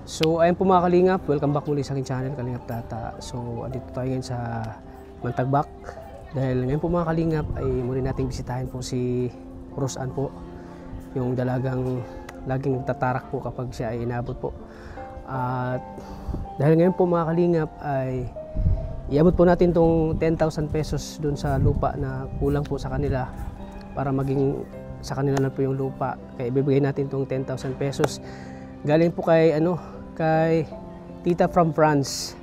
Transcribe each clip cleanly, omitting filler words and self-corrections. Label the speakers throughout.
Speaker 1: So ayun po mga Kalingap, welcome back muli sa aking channel, Kalingap Tata. So andito tayo ngayon sa Mantagbak. Dahil ngayon po mga Kalingap ay muli nating bisitahin po si Roseanne po. Yung dalagang laging nagtatarak po kapag siya ay inabot po. At dahil ngayon po mga Kalingap ay iabot po natin tong 10,000 pesos dun sa lupa na kulang po sa kanila para maging sa kanila na po yung lupa. Kaya ibibigay natin tong 10,000 pesos. Galing po kay kay Tita from France.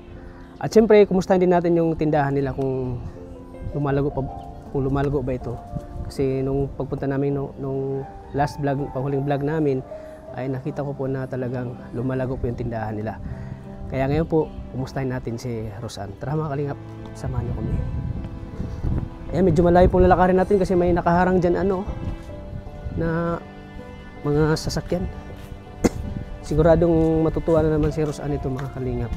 Speaker 1: At siyempre, kumustahin din natin yung tindahan nila kung lumalago ba ito. Kasi nung pagpunta namin nung last vlog, panghuling vlog namin, ay nakita ko po na talagang lumalago po yung tindahan nila. Kaya ngayon po, kumustahin natin si Roseanne. Tara mga Kalingap, samahan niyo kami. Ayan, medyo malayo pong lalakarin natin kasi may nakaharang dyan na mga sasakyan. Siguradong matutuwa na naman si Roseanne ito mga Kalingap.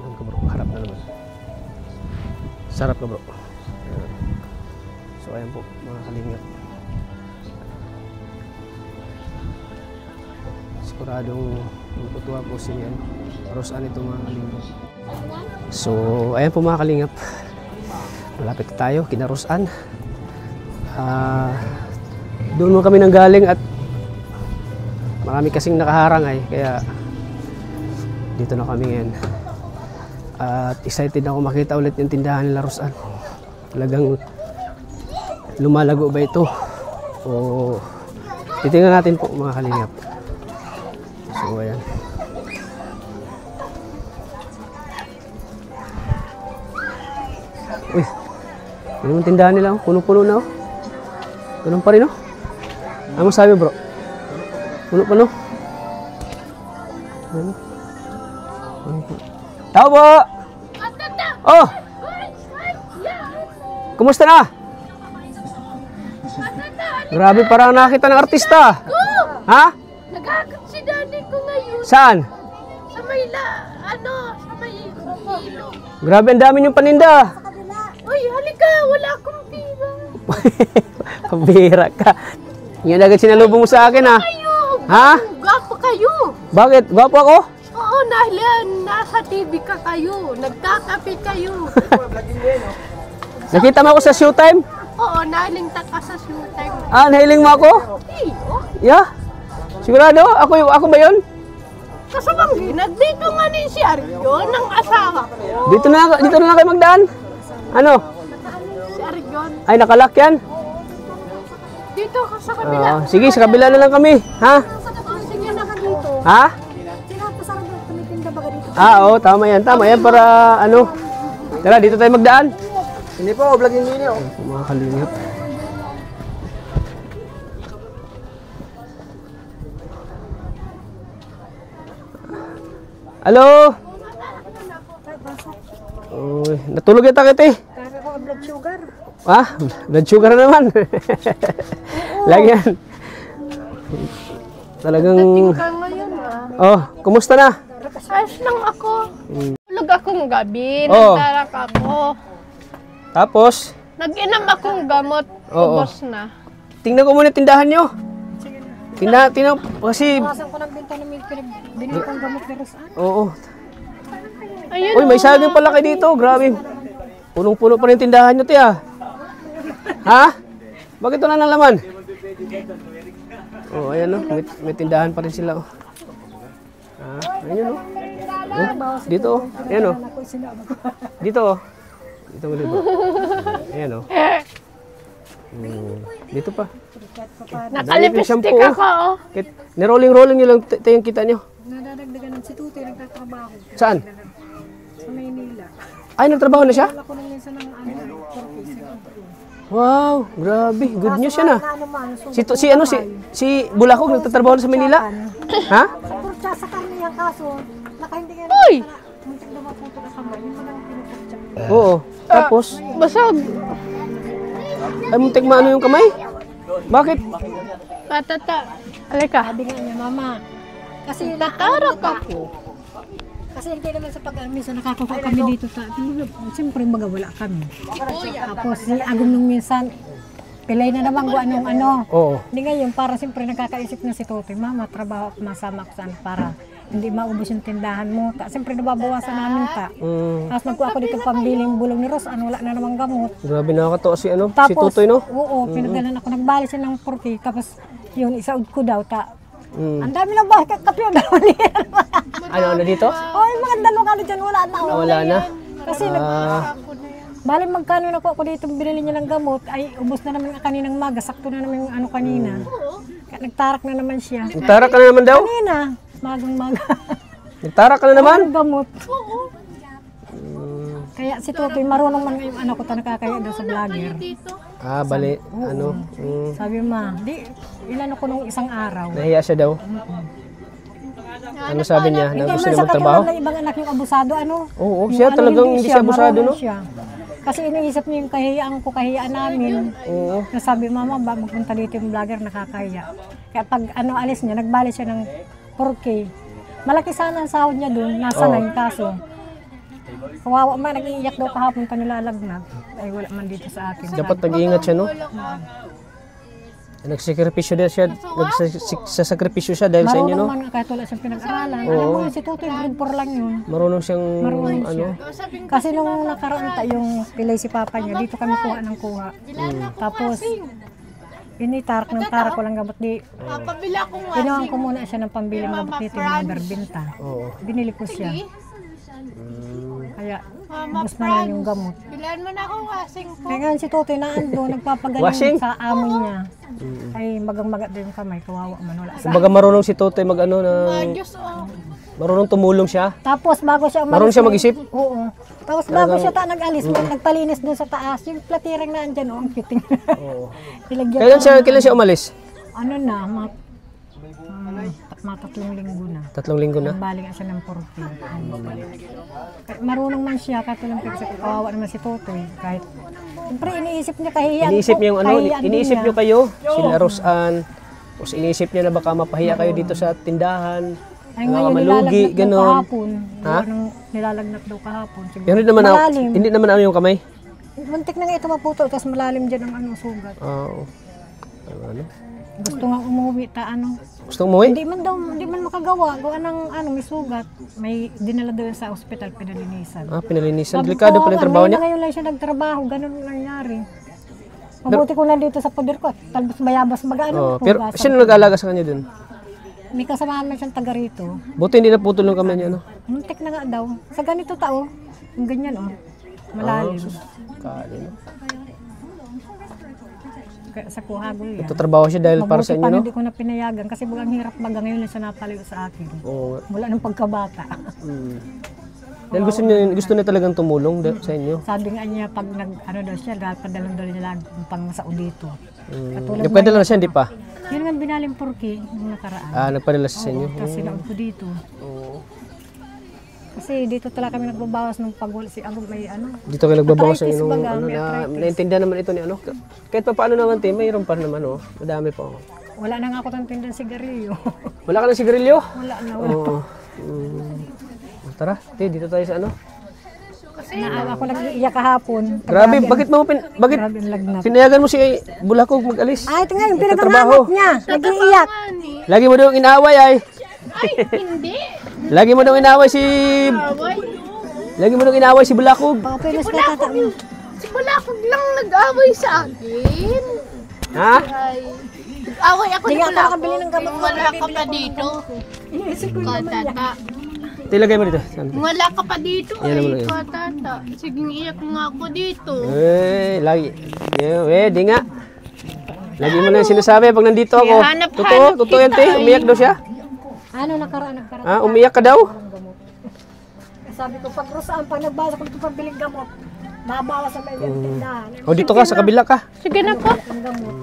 Speaker 1: Ayan ka bro, harap na naman. Sarap ka bro. Ayan. So ayan po mga Kalingap. Siguradong matutuwa po si Roseanne ito mga Kalingap. So ayan po mga Kalingap. Malapit tayo kina Roseanne. Doon mo kami nanggaling at marami kasing nakaharang kaya dito na kami ngayon. At excited ako makita ulit yung tindahan nila Roseanne. Talagang lumalago ba ito? O titingnan natin po mga Kalingap. So ayan. Uy, yun yung tindahan nila, puno-puno na ganun pa rin Ano sabi bro? Puno pa Tao po! Oh! Kumusta na? Grabe, parang nakita ng artista. Ha?
Speaker 2: Naghahanap si daddy ko ngayon.
Speaker 1: Saan?
Speaker 2: Sa may sa may ilog.
Speaker 1: Grabe, ang dami niyong paninda.
Speaker 2: Uy, halika, wala akong pira.
Speaker 1: Pambira ka. Yan agad sinalubong mo sa akin
Speaker 2: Kayo,
Speaker 1: ha?
Speaker 2: gwapo kayo.
Speaker 1: Bakit? Gwapo ako?
Speaker 2: Oo, nasa TV ka kayo. Nagkakape kayo.
Speaker 1: Nakita mo ako sa showtime?
Speaker 2: Oo, nalinta ka sa showtime.
Speaker 1: Nahiling mo ako?
Speaker 2: Iyo.
Speaker 1: Yeah? Sigurado? Ako ba yun?
Speaker 2: Kasabang nandito nga ni si Arjo ng asawa ko.
Speaker 1: Dito na lang kayo magdaan. Ano?
Speaker 2: Si Arjon.
Speaker 1: Ay, nakalak yan?
Speaker 2: Dito ka sa kabila.
Speaker 1: Sige, sa kabila na lang kami. Ha?
Speaker 2: Sige na ka dito.
Speaker 1: Ha?
Speaker 2: Sinapasarap na tumitinda baga dito.
Speaker 1: Oo, tama yan. Tama yan para Tara, dito tayo magdaan.
Speaker 3: Hindi po, vlogin niyo.
Speaker 1: Mga Kalingap. Halo? Uy, natulog yata kita
Speaker 2: Kaya ko blood sugar.
Speaker 1: Blood sugar na naman. Lagi yan. Talagang...
Speaker 2: Ka ngayon
Speaker 1: Oh, kumusta na?
Speaker 2: Ayos lang ako. Tulog akong gabi,
Speaker 1: Oh.
Speaker 2: nagtarak ako.
Speaker 1: Tapos?
Speaker 2: Nag-inam akong gamot,
Speaker 1: Oo.
Speaker 2: ubos na.
Speaker 1: Tingnan ko muna tindahan nyo. Tingnan kasi...
Speaker 2: Kasan ko nagbenta ng milk, binili kong gamot ni Roseanne.
Speaker 1: Oo.
Speaker 2: Ayun,
Speaker 1: Uy, may saging pala kayo dito. Grabe. Punong-puno pa rin yung tindahan nyo, tiya. Ha? Bakit ito na ng laman? Oh, ayan may tindahan pa rin sila. Ayan dito Ayan Dito Dito mo dito. Ayan dito pa.
Speaker 2: nakalipstick ako,
Speaker 1: Nirolling-rolling nyo lang yung kita nyo.
Speaker 2: Nadadagdagan ng si Tutoy, nagtatrabaho
Speaker 1: Saan?
Speaker 2: sa Maynila.
Speaker 1: Ay, nagtrabaho na siya?
Speaker 2: Wala ko nang minsan ng
Speaker 1: Wow, grabe. Good news yan Si Bulakog nagtatrabaho na sa Manila? Ha?
Speaker 2: Sa purtsa sa karniyang kaso, nakahindig nga. Uy! Muntik na maputo ka kamay, yung mga pinupurtsa.
Speaker 1: Oo. Tapos?
Speaker 2: Basag.
Speaker 1: Ay, muntik maano yung kamay? Bakit?
Speaker 2: Patata. Halika. Sabi nga niya, mama. Kasi natarak ako. Kasi hindi naman sa minsan nakakuha kami dito sa, siyempre magawala kami. Tapos si Agum nung minsan, pilay na naman kung anong ano.
Speaker 1: Oo.
Speaker 2: Hindi ngayon, para siyempre nagkakaisip na si Totoy, mama, trabaho at masama ko saan para hindi maubos yung tindahan mo. Siyempre nababawasan namin ta. Tapos nagkuha ako dito pambiling bulong ni Ros, wala na namang gamot.
Speaker 1: Grabe nakakatawa si ano, si
Speaker 2: Tapos,
Speaker 1: Tutoy, no?
Speaker 2: oo, pinagalan ako, nagbali siya ng 4K, tapos yun, isaud ko daw, ang dami na ba, kapyo daw niya.
Speaker 1: Ano dito?
Speaker 2: Oh, yung mga dalawang ano dyan, wala na.
Speaker 1: Wala na.
Speaker 2: Kasi bali magkano na ako dito binili niya ng gamot, ay ubos na naman kaninang maga, sakto na naman yung ano kanina. Kaya nagtarak na naman siya.
Speaker 1: Nagtarak ka na naman daw?
Speaker 2: Kanina, magang maga.
Speaker 1: Nagtarak ka na naman?
Speaker 2: Ang gamot. Kaya si Totoy, marunong man ngayong anak ko ta nakakaya daw sa vlogger.
Speaker 1: Bali, ano?
Speaker 2: Sabi ma, di, ilan ako nung isang araw.
Speaker 1: Nahiya siya daw. Ano sabi niya? Na gusto niya magtrabaho?
Speaker 2: Hindi man sa ibang anak yung abusado, ano?
Speaker 1: Oo, siya talagang hindi siya abusado, no?
Speaker 2: Siya. Kasi iniisip niya yung kahiyaan ko, kahiyaan namin.
Speaker 1: Oo.
Speaker 2: Nasabi, mama, ba magpunta dito yung vlogger, nakakahiya. Kaya pag alis niya, nagbali siya ng 4K. Malaki sana ang sahod niya dun, nasa 9 kaso. Kawawa man, nag-iiyak daw kahapon pa nilalagnat. Ay wala man dito sa akin.
Speaker 1: Dapat nag-iingat siya, no? Nagsakripisyo din siya, nagsasakripisyo siya dahil sa inyo, no?
Speaker 2: Marunong man kahit wala siyang pinag-aralan. Alam mo yun, si Tutoy, grade 4 lang yun.
Speaker 1: Marunong siyang,
Speaker 2: Marunong
Speaker 1: ano?
Speaker 2: Kasi nung nakaraan yung pilay si papa niya, dito kami kuha ng kuha. Tapos, tarak ng tarak, walang gamot.
Speaker 4: Papabila ko nga.
Speaker 2: Ginawan ko muna siya ng pambiling gamot dito, yung mga berbinta.
Speaker 1: Oo.
Speaker 2: Binili ko siya. Kaya, ubos na lang yung gamot.
Speaker 4: Bilan mo na ako wasing ko.
Speaker 2: Kaya nga si Totoy na ando, nagpapagaling sa amo niya. Ay, magang-magat din yung kamay, kawawa man, wala sa
Speaker 1: Kumbaga marunong si Totoy mag ano na,
Speaker 4: Diyos, oh.
Speaker 1: marunong tumulong siya.
Speaker 2: Tapos bago siya umalis.
Speaker 1: Marunong siya mag-isip?
Speaker 2: Oo. Tapos bago siya nag-alis, nagpalinis doon sa taas. Yung platirang na andyan, ang cute.
Speaker 1: Oo.
Speaker 2: Nilagyan
Speaker 1: Kailan siya umalis?
Speaker 2: ano na, mga 3 linggo na.
Speaker 1: 3 linggo na.
Speaker 2: Baling siya ng 40. Marunong man siya, kahit walang pigsa. Kawawa naman si Totoy. Kahit, siyempre iniisip niya kahiyaan
Speaker 1: Iniisip niya yung ano,
Speaker 2: kahiyaan
Speaker 1: iniisip
Speaker 2: niya.
Speaker 1: niyo kayo, sila Rosan. Tapos iniisip niya na baka mapahiya kayo dito sa tindahan.
Speaker 2: Ay
Speaker 1: Baka
Speaker 2: ngayon
Speaker 1: malugi,
Speaker 2: nilalagnat daw
Speaker 1: gano'n.
Speaker 2: kahapon.
Speaker 1: Ha?
Speaker 2: Nilalagnat daw kahapon. Siguro.
Speaker 1: Pero
Speaker 2: Malalim.
Speaker 1: hindi naman ano yung kamay.
Speaker 2: Muntik na nga ito maputol, tapos malalim dyan ang ano, sugat.
Speaker 1: Oo. Ano?
Speaker 2: Gusto nga umuwi
Speaker 1: Gusto mo umuwi?
Speaker 2: Hindi man makagawa. Gawa ng may sugat. May dinala doon sa ospital, pinalinisan.
Speaker 1: Pinalinisan. Delikado pa rin trabaho niya.
Speaker 2: Ngayon lang siya nagtrabaho, ganun ang nangyari. Mabuti ko nandito sa poder ko, talbos bayabas
Speaker 1: Oo.
Speaker 2: mag-ano.
Speaker 1: Pero sino nag-aalaga sa kanya dun?
Speaker 2: May kasama naman siyang taga rito.
Speaker 1: Buti hindi naputol yung kamay niya, no?
Speaker 2: Muntik na nga daw. Sa ganito tao, yung ganyan malalim.
Speaker 1: Kali, no?
Speaker 2: Sa kuhagol yan.
Speaker 1: Trabaho siya dahil para sa inyo, no?
Speaker 2: Hindi ko na pinayagan kasi bagang hirap baga ngayon na siya napalayo sa akin.
Speaker 1: Oo.
Speaker 2: Mula nung pagkabata.
Speaker 1: Dahil gusto niya talagang tumulong sa inyo.
Speaker 2: Sabi nga niya pag daw siya, padalang daw niya lang pang Saudi dito. Katulad
Speaker 1: Yung pwede lang siya, hindi pa?
Speaker 2: yun nga binaling Porky nung nakaraan.
Speaker 1: Nagpadala siya sa inyo.
Speaker 2: Tapos sinaod ko dito.
Speaker 1: Oo.
Speaker 2: Kasi dito talaga kami nagbabawas ng pagwala si Agog may
Speaker 1: Dito kayo nagbabawas ng
Speaker 2: Arthritis
Speaker 1: inong,
Speaker 2: baga, may
Speaker 1: na
Speaker 2: arthritis.
Speaker 1: naintindihan naman ito ni ano. Kahit pa paano naman, mayroon pa naman, madami pa.
Speaker 2: Wala na nga ako ng tindang sigarilyo.
Speaker 1: Wala ka ng sigarilyo?
Speaker 2: Wala na.
Speaker 1: Oo. Tara, dito tayo sa ano.
Speaker 2: Naawa ko nag-iiyak kahapon.
Speaker 1: Grabe, bakit
Speaker 2: Grabe ang lagnat.
Speaker 1: pinayagan mo si Bulakog mag-alis?
Speaker 2: Ito nga yung
Speaker 1: Nagtatrabaho.
Speaker 2: pinagmamat niya. Nag-iiyak.
Speaker 1: Lagi mo daw inaaway ay.
Speaker 4: Ay, hindi.
Speaker 1: Lagi mo daw inaaway si...
Speaker 4: Away.
Speaker 1: Lagi mo daw inaaway si Bulakog.
Speaker 2: Papilas ka tata mo.
Speaker 4: Si Bulakog lang nag-away sa akin.
Speaker 1: Ha?
Speaker 4: Ay, nag-away ako
Speaker 2: Hindi
Speaker 4: ni
Speaker 2: nga ako
Speaker 4: Bulakog.
Speaker 2: nakabili ng gamot.
Speaker 4: Wala ka pa dito. Katata.
Speaker 1: Tilagay mo dito. Saan?
Speaker 4: Wala ka pa dito.
Speaker 1: Yan naman
Speaker 4: Ay,
Speaker 1: yun.
Speaker 4: katata. Sige, iyak nga ako dito.
Speaker 1: Lagi. Di nga. Lagi mo na yung sinasabi pag nandito ako.
Speaker 4: Hanap-hanap
Speaker 1: Totoo yan, te.
Speaker 4: kita,
Speaker 1: Umiyak daw siya.
Speaker 2: Ano nagkaroon?
Speaker 1: Umiyak ka daw?
Speaker 2: Sabi ko, pag Rosaan, pag nagbasa ko ito pabiling gamot, mabawas sa may tindahan.
Speaker 1: O dito ka, sa kabila ka.
Speaker 4: Sige na po.
Speaker 2: Ang gamot.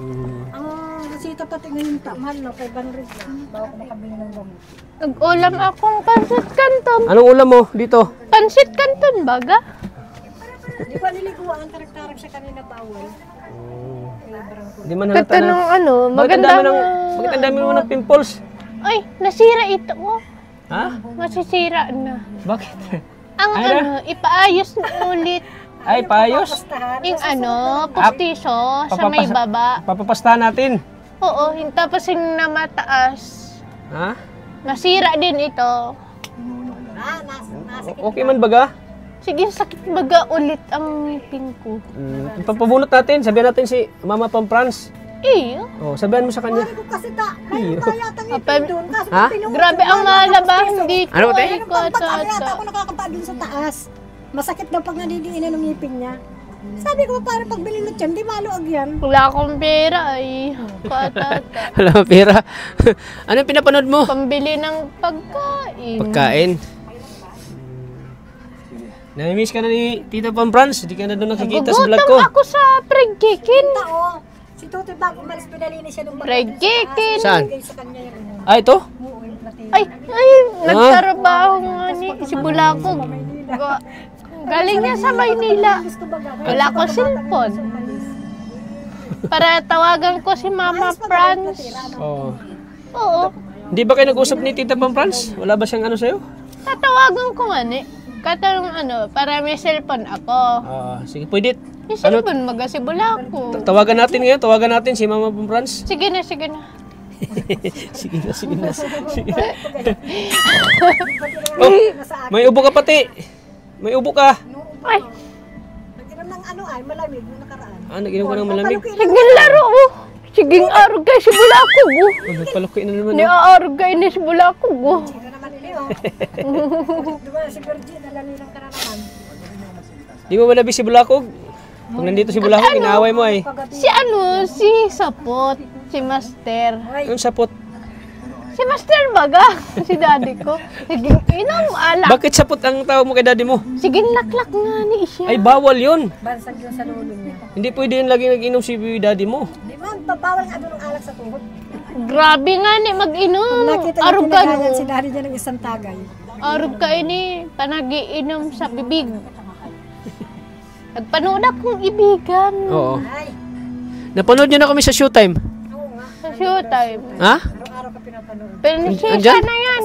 Speaker 2: Ang resita pati ngayon, mahal na, 500 na. Bago ko makabili ng gamot.
Speaker 4: Nag-ulam akong pansit kanton.
Speaker 1: Anong ulam mo dito?
Speaker 4: Pansit kanton, baga?
Speaker 2: Di ba niliguan, tarak-tarak siya kanina bawal.
Speaker 1: Di man halata
Speaker 4: Kata
Speaker 1: na.
Speaker 4: nung ano,
Speaker 1: Bakit
Speaker 4: magandang...
Speaker 1: bakit ang dami mo ng pimples?
Speaker 4: Ay, nasira ito. Oh.
Speaker 1: Ha?
Speaker 4: Masisira na.
Speaker 1: Bakit?
Speaker 4: Ang ipaayos na ulit.
Speaker 1: Ay, paayos.
Speaker 4: Yung ano, pustiso sa may baba.
Speaker 1: Papapastahan natin.
Speaker 4: Oo, tapos yung na mataas.
Speaker 1: Ha?
Speaker 4: Nasira din ito.
Speaker 1: Okay man baga?
Speaker 4: Sige, sakit baga ulit ang ngipin ko.
Speaker 1: Papabunot natin. Sabihan natin si Mama Pamprans.
Speaker 4: Iyo.
Speaker 1: Oh, sabihan mo sa kanya.
Speaker 2: Kasi mayroon pa yata ngipin doon. Kaso
Speaker 1: Ha?
Speaker 4: Grabe ang malaba. Hindi ko
Speaker 1: Ano ba, te?
Speaker 4: ay
Speaker 2: Yata ako nakakapa dun sa taas. Masakit daw pag nadidiinan ng ngipin niya. Sabi ko, para pagbili na dyan, di maluag yan.
Speaker 4: Wala akong pera ay. Katata.
Speaker 1: Wala mo pera. Anong pinapanood mo?
Speaker 4: Pambili ng pagkain.
Speaker 1: Pagkain. Namimiss ka na ni Tita Pamprans? Hindi ka na doon nakikita sa vlog ko.
Speaker 4: Gugutom ako sa pregkikin.
Speaker 2: Tao, si Tutoy bago umalis, pinalinis siya nung
Speaker 4: Pregkikin.
Speaker 1: Saan?
Speaker 2: sa kanya yung
Speaker 1: Ah, ito?
Speaker 4: Ay, nagtrabaho nga ni si Bulakog. Galing niya sa Maynila. Wala ko cellphone. Para tawagan ko si Mama Franz.
Speaker 1: Oo.
Speaker 4: Oo.
Speaker 1: Hindi ba kayo nag-usap ni Tita Pamprans? Wala ba siyang ano sa'yo?
Speaker 4: Tatawagan ko nga ni. Katanong ano, para may cellphone ako.
Speaker 1: Sige, pwede.
Speaker 4: May cellphone maga si Bulakog.
Speaker 1: Tawagan natin ngayon. Tawagan natin si Mama Pamprans.
Speaker 4: Sige na, sige na.
Speaker 1: Sige na, sige na. Sige na. Oh, may ubo ka pati. May ubo ka.
Speaker 4: Ay,
Speaker 2: Nag-inom ng ano ay, malamig nung nakaraan.
Speaker 1: Nag-inom ka ng malamig.
Speaker 4: sige laro mo. Sige arog kay si Bulakog.
Speaker 1: Nagpalukoy na naman.
Speaker 4: Ni aarog kay ni si Bulakog.
Speaker 2: Ito naman ini oh. Diba si Virgin, alam nilang karanaman.
Speaker 1: Di mo malabi si Bulakog? Pag nandito si Bulakog, inaaway mo ay.
Speaker 4: Si ano, si Sapot, si Master.
Speaker 1: Yung sapot.
Speaker 4: Si Master baga, si daddy ko. Sige, inom alak.
Speaker 1: Bakit sapot ang tawag mo kay daddy mo?
Speaker 4: Sige, laklak nga ni siya.
Speaker 1: Ay, bawal yun.
Speaker 2: Bansag yun sa lulo niya.
Speaker 1: Hindi pwede yun lagi nag-inom si daddy mo.
Speaker 2: Di man, babawal nga doon ang alak sa tuhod.
Speaker 4: Grabe nga ni mag-inom.
Speaker 2: Nakita niya
Speaker 4: Arog ka
Speaker 2: pinagayan
Speaker 4: no.
Speaker 2: si Dari niya ng isang tagay.
Speaker 4: Arog ka ini, panagiinom sa bibig. Nagpanood akong ibigan.
Speaker 1: Oo.
Speaker 2: Ay,
Speaker 1: Napanood nyo na kami sa Showtime.
Speaker 2: oo nga.
Speaker 4: Sa showtime.
Speaker 1: Ha?
Speaker 2: Araw-araw ka pinapanood.
Speaker 4: Prinsesa
Speaker 1: Andyan?
Speaker 4: na yan.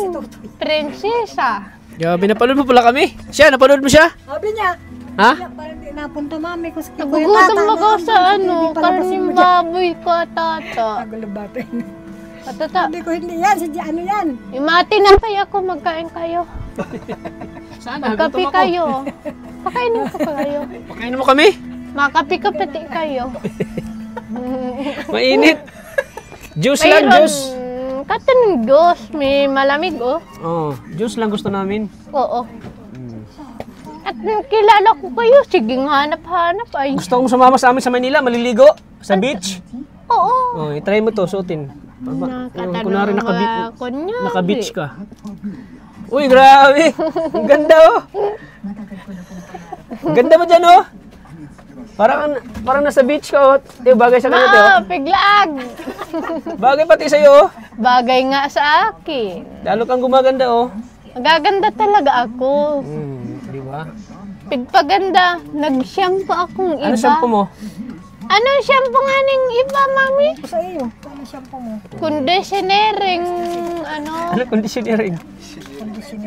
Speaker 4: Prinsesa.
Speaker 1: Grabe, napanood mo pala kami. Siya, napanood mo siya?
Speaker 2: Sabi niya,
Speaker 1: Ha?
Speaker 2: parang di napunta mami ko sa
Speaker 4: Nagugutom ako sa ano, karning baboy ko, tata.
Speaker 2: Nagulubatin.
Speaker 4: Patata.
Speaker 2: Sabi ko, hindi yan, si ano yan.
Speaker 4: Imati na kayo ako, magkain kayo.
Speaker 1: Sana,
Speaker 4: Magkapi kayo. Pakainin ko kayo.
Speaker 1: Pakainin mo kami.
Speaker 4: Makapi ka pati kayo.
Speaker 1: Mainit. Juice lang, juice.
Speaker 4: Katanong Diyos, may malamig oh.
Speaker 1: Oh, juice lang gusto namin.
Speaker 4: Oo. At kilala ko kayo, sige hanap-hanap ay.
Speaker 1: Gusto kong sumama sa amin sa Manila, maliligo, sa beach.
Speaker 4: Oo.
Speaker 1: Oh, i-try mo to, suotin. Kunwari naka-beach ka. Uy, grabe. Ang ganda oh. Ang ganda mo dyan oh. Parang nasa beach ka oh. Bagay sa kanila oh.
Speaker 4: Piglag.
Speaker 1: Bagay pati sa'yo oh.
Speaker 4: Bagay nga sa akin.
Speaker 1: Lalo kang gumaganda oh.
Speaker 4: Magaganda talaga ako.
Speaker 1: Di ba?
Speaker 4: Pigpaganda, nag-shampoo akong iba.
Speaker 1: Ano shampoo mo?
Speaker 4: Ano shampoo nga ning iba, mami?
Speaker 2: Sa iyo, ano shampoo mo?
Speaker 4: Conditionering, ano?
Speaker 1: Ano conditionering?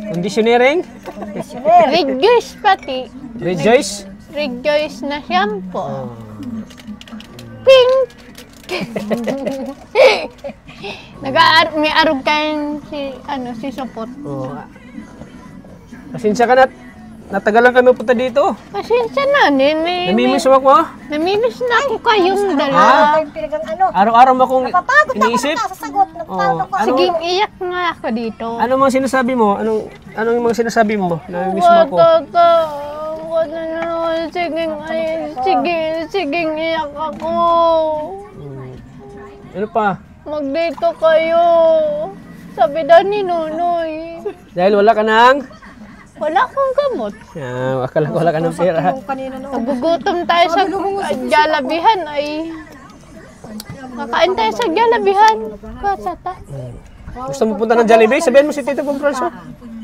Speaker 1: Conditionering?
Speaker 4: Rejoice pati.
Speaker 1: Rejoice?
Speaker 4: Rejoice na shampoo. Pink! May arog kayong si Sopot.
Speaker 1: Oh. Pasensya ka na. Natagalan kami punta dito.
Speaker 4: Pasensya na,
Speaker 1: Namimiss mo ako ah.
Speaker 4: namimiss na ako kayong
Speaker 2: Wala
Speaker 4: dalawa.
Speaker 2: tayong pinagang ano.
Speaker 1: Araw-araw mo akong
Speaker 2: Papagod na ako
Speaker 1: iniisip.
Speaker 2: nakasasagot. Nagpapagod ako.
Speaker 4: Sige, iyak nga ako dito.
Speaker 1: Ano mga sinasabi mo? Anong yung mga sinasabi mo? Namimiss mo ako.
Speaker 4: Sige, iyak ako.
Speaker 1: Ano pa?
Speaker 4: Mag-date kayo. Sabi daw ni Nonoy.
Speaker 1: Dahil wala ka nang...
Speaker 4: Wala akong gamot.
Speaker 1: Akala ko wala ka ng pera.
Speaker 2: Yung kanina noon.
Speaker 4: Nagugutom tayo sa Jollabihan ay... Kakain tayo sa Jollabihan. Kasata.
Speaker 1: Gusto mo punta ng Jollibee? Sabihin mo si Tito Pamprans. Oh.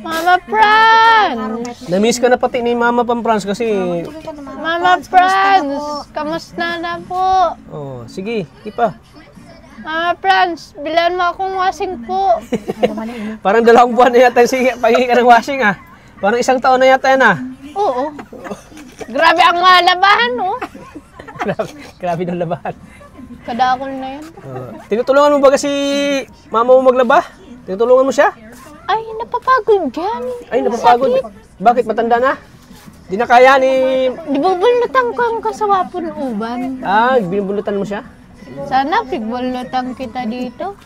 Speaker 4: Mama Franz!
Speaker 1: Namiss ka na pati ni Mama Pamprans kasi...
Speaker 4: Mama Franz! Kamusta na po?
Speaker 1: Oh, sige, ipa.
Speaker 4: Mama Franz, bilan mo akong washing po.
Speaker 1: Parang 2 buwan na yata yung paghingi ka ng washing ah. Parang 1 taon na yata yan ah.
Speaker 4: Oo. Grabe ang labahan, oh.
Speaker 1: Grabe ng labahan.
Speaker 4: Kadakol na yan.
Speaker 1: Tinutulungan mo ba kasi mama mo maglaba? Tinutulungan mo siya?
Speaker 4: Ay, napapagod yan.
Speaker 1: Ay, napapagod. Bakit? Matanda na? Di na kaya ni...
Speaker 4: Di ba bulutan ko ang kasawapon uban?
Speaker 1: Ah, binubulutan mo siya?
Speaker 4: Sana pigbulutan kita dito.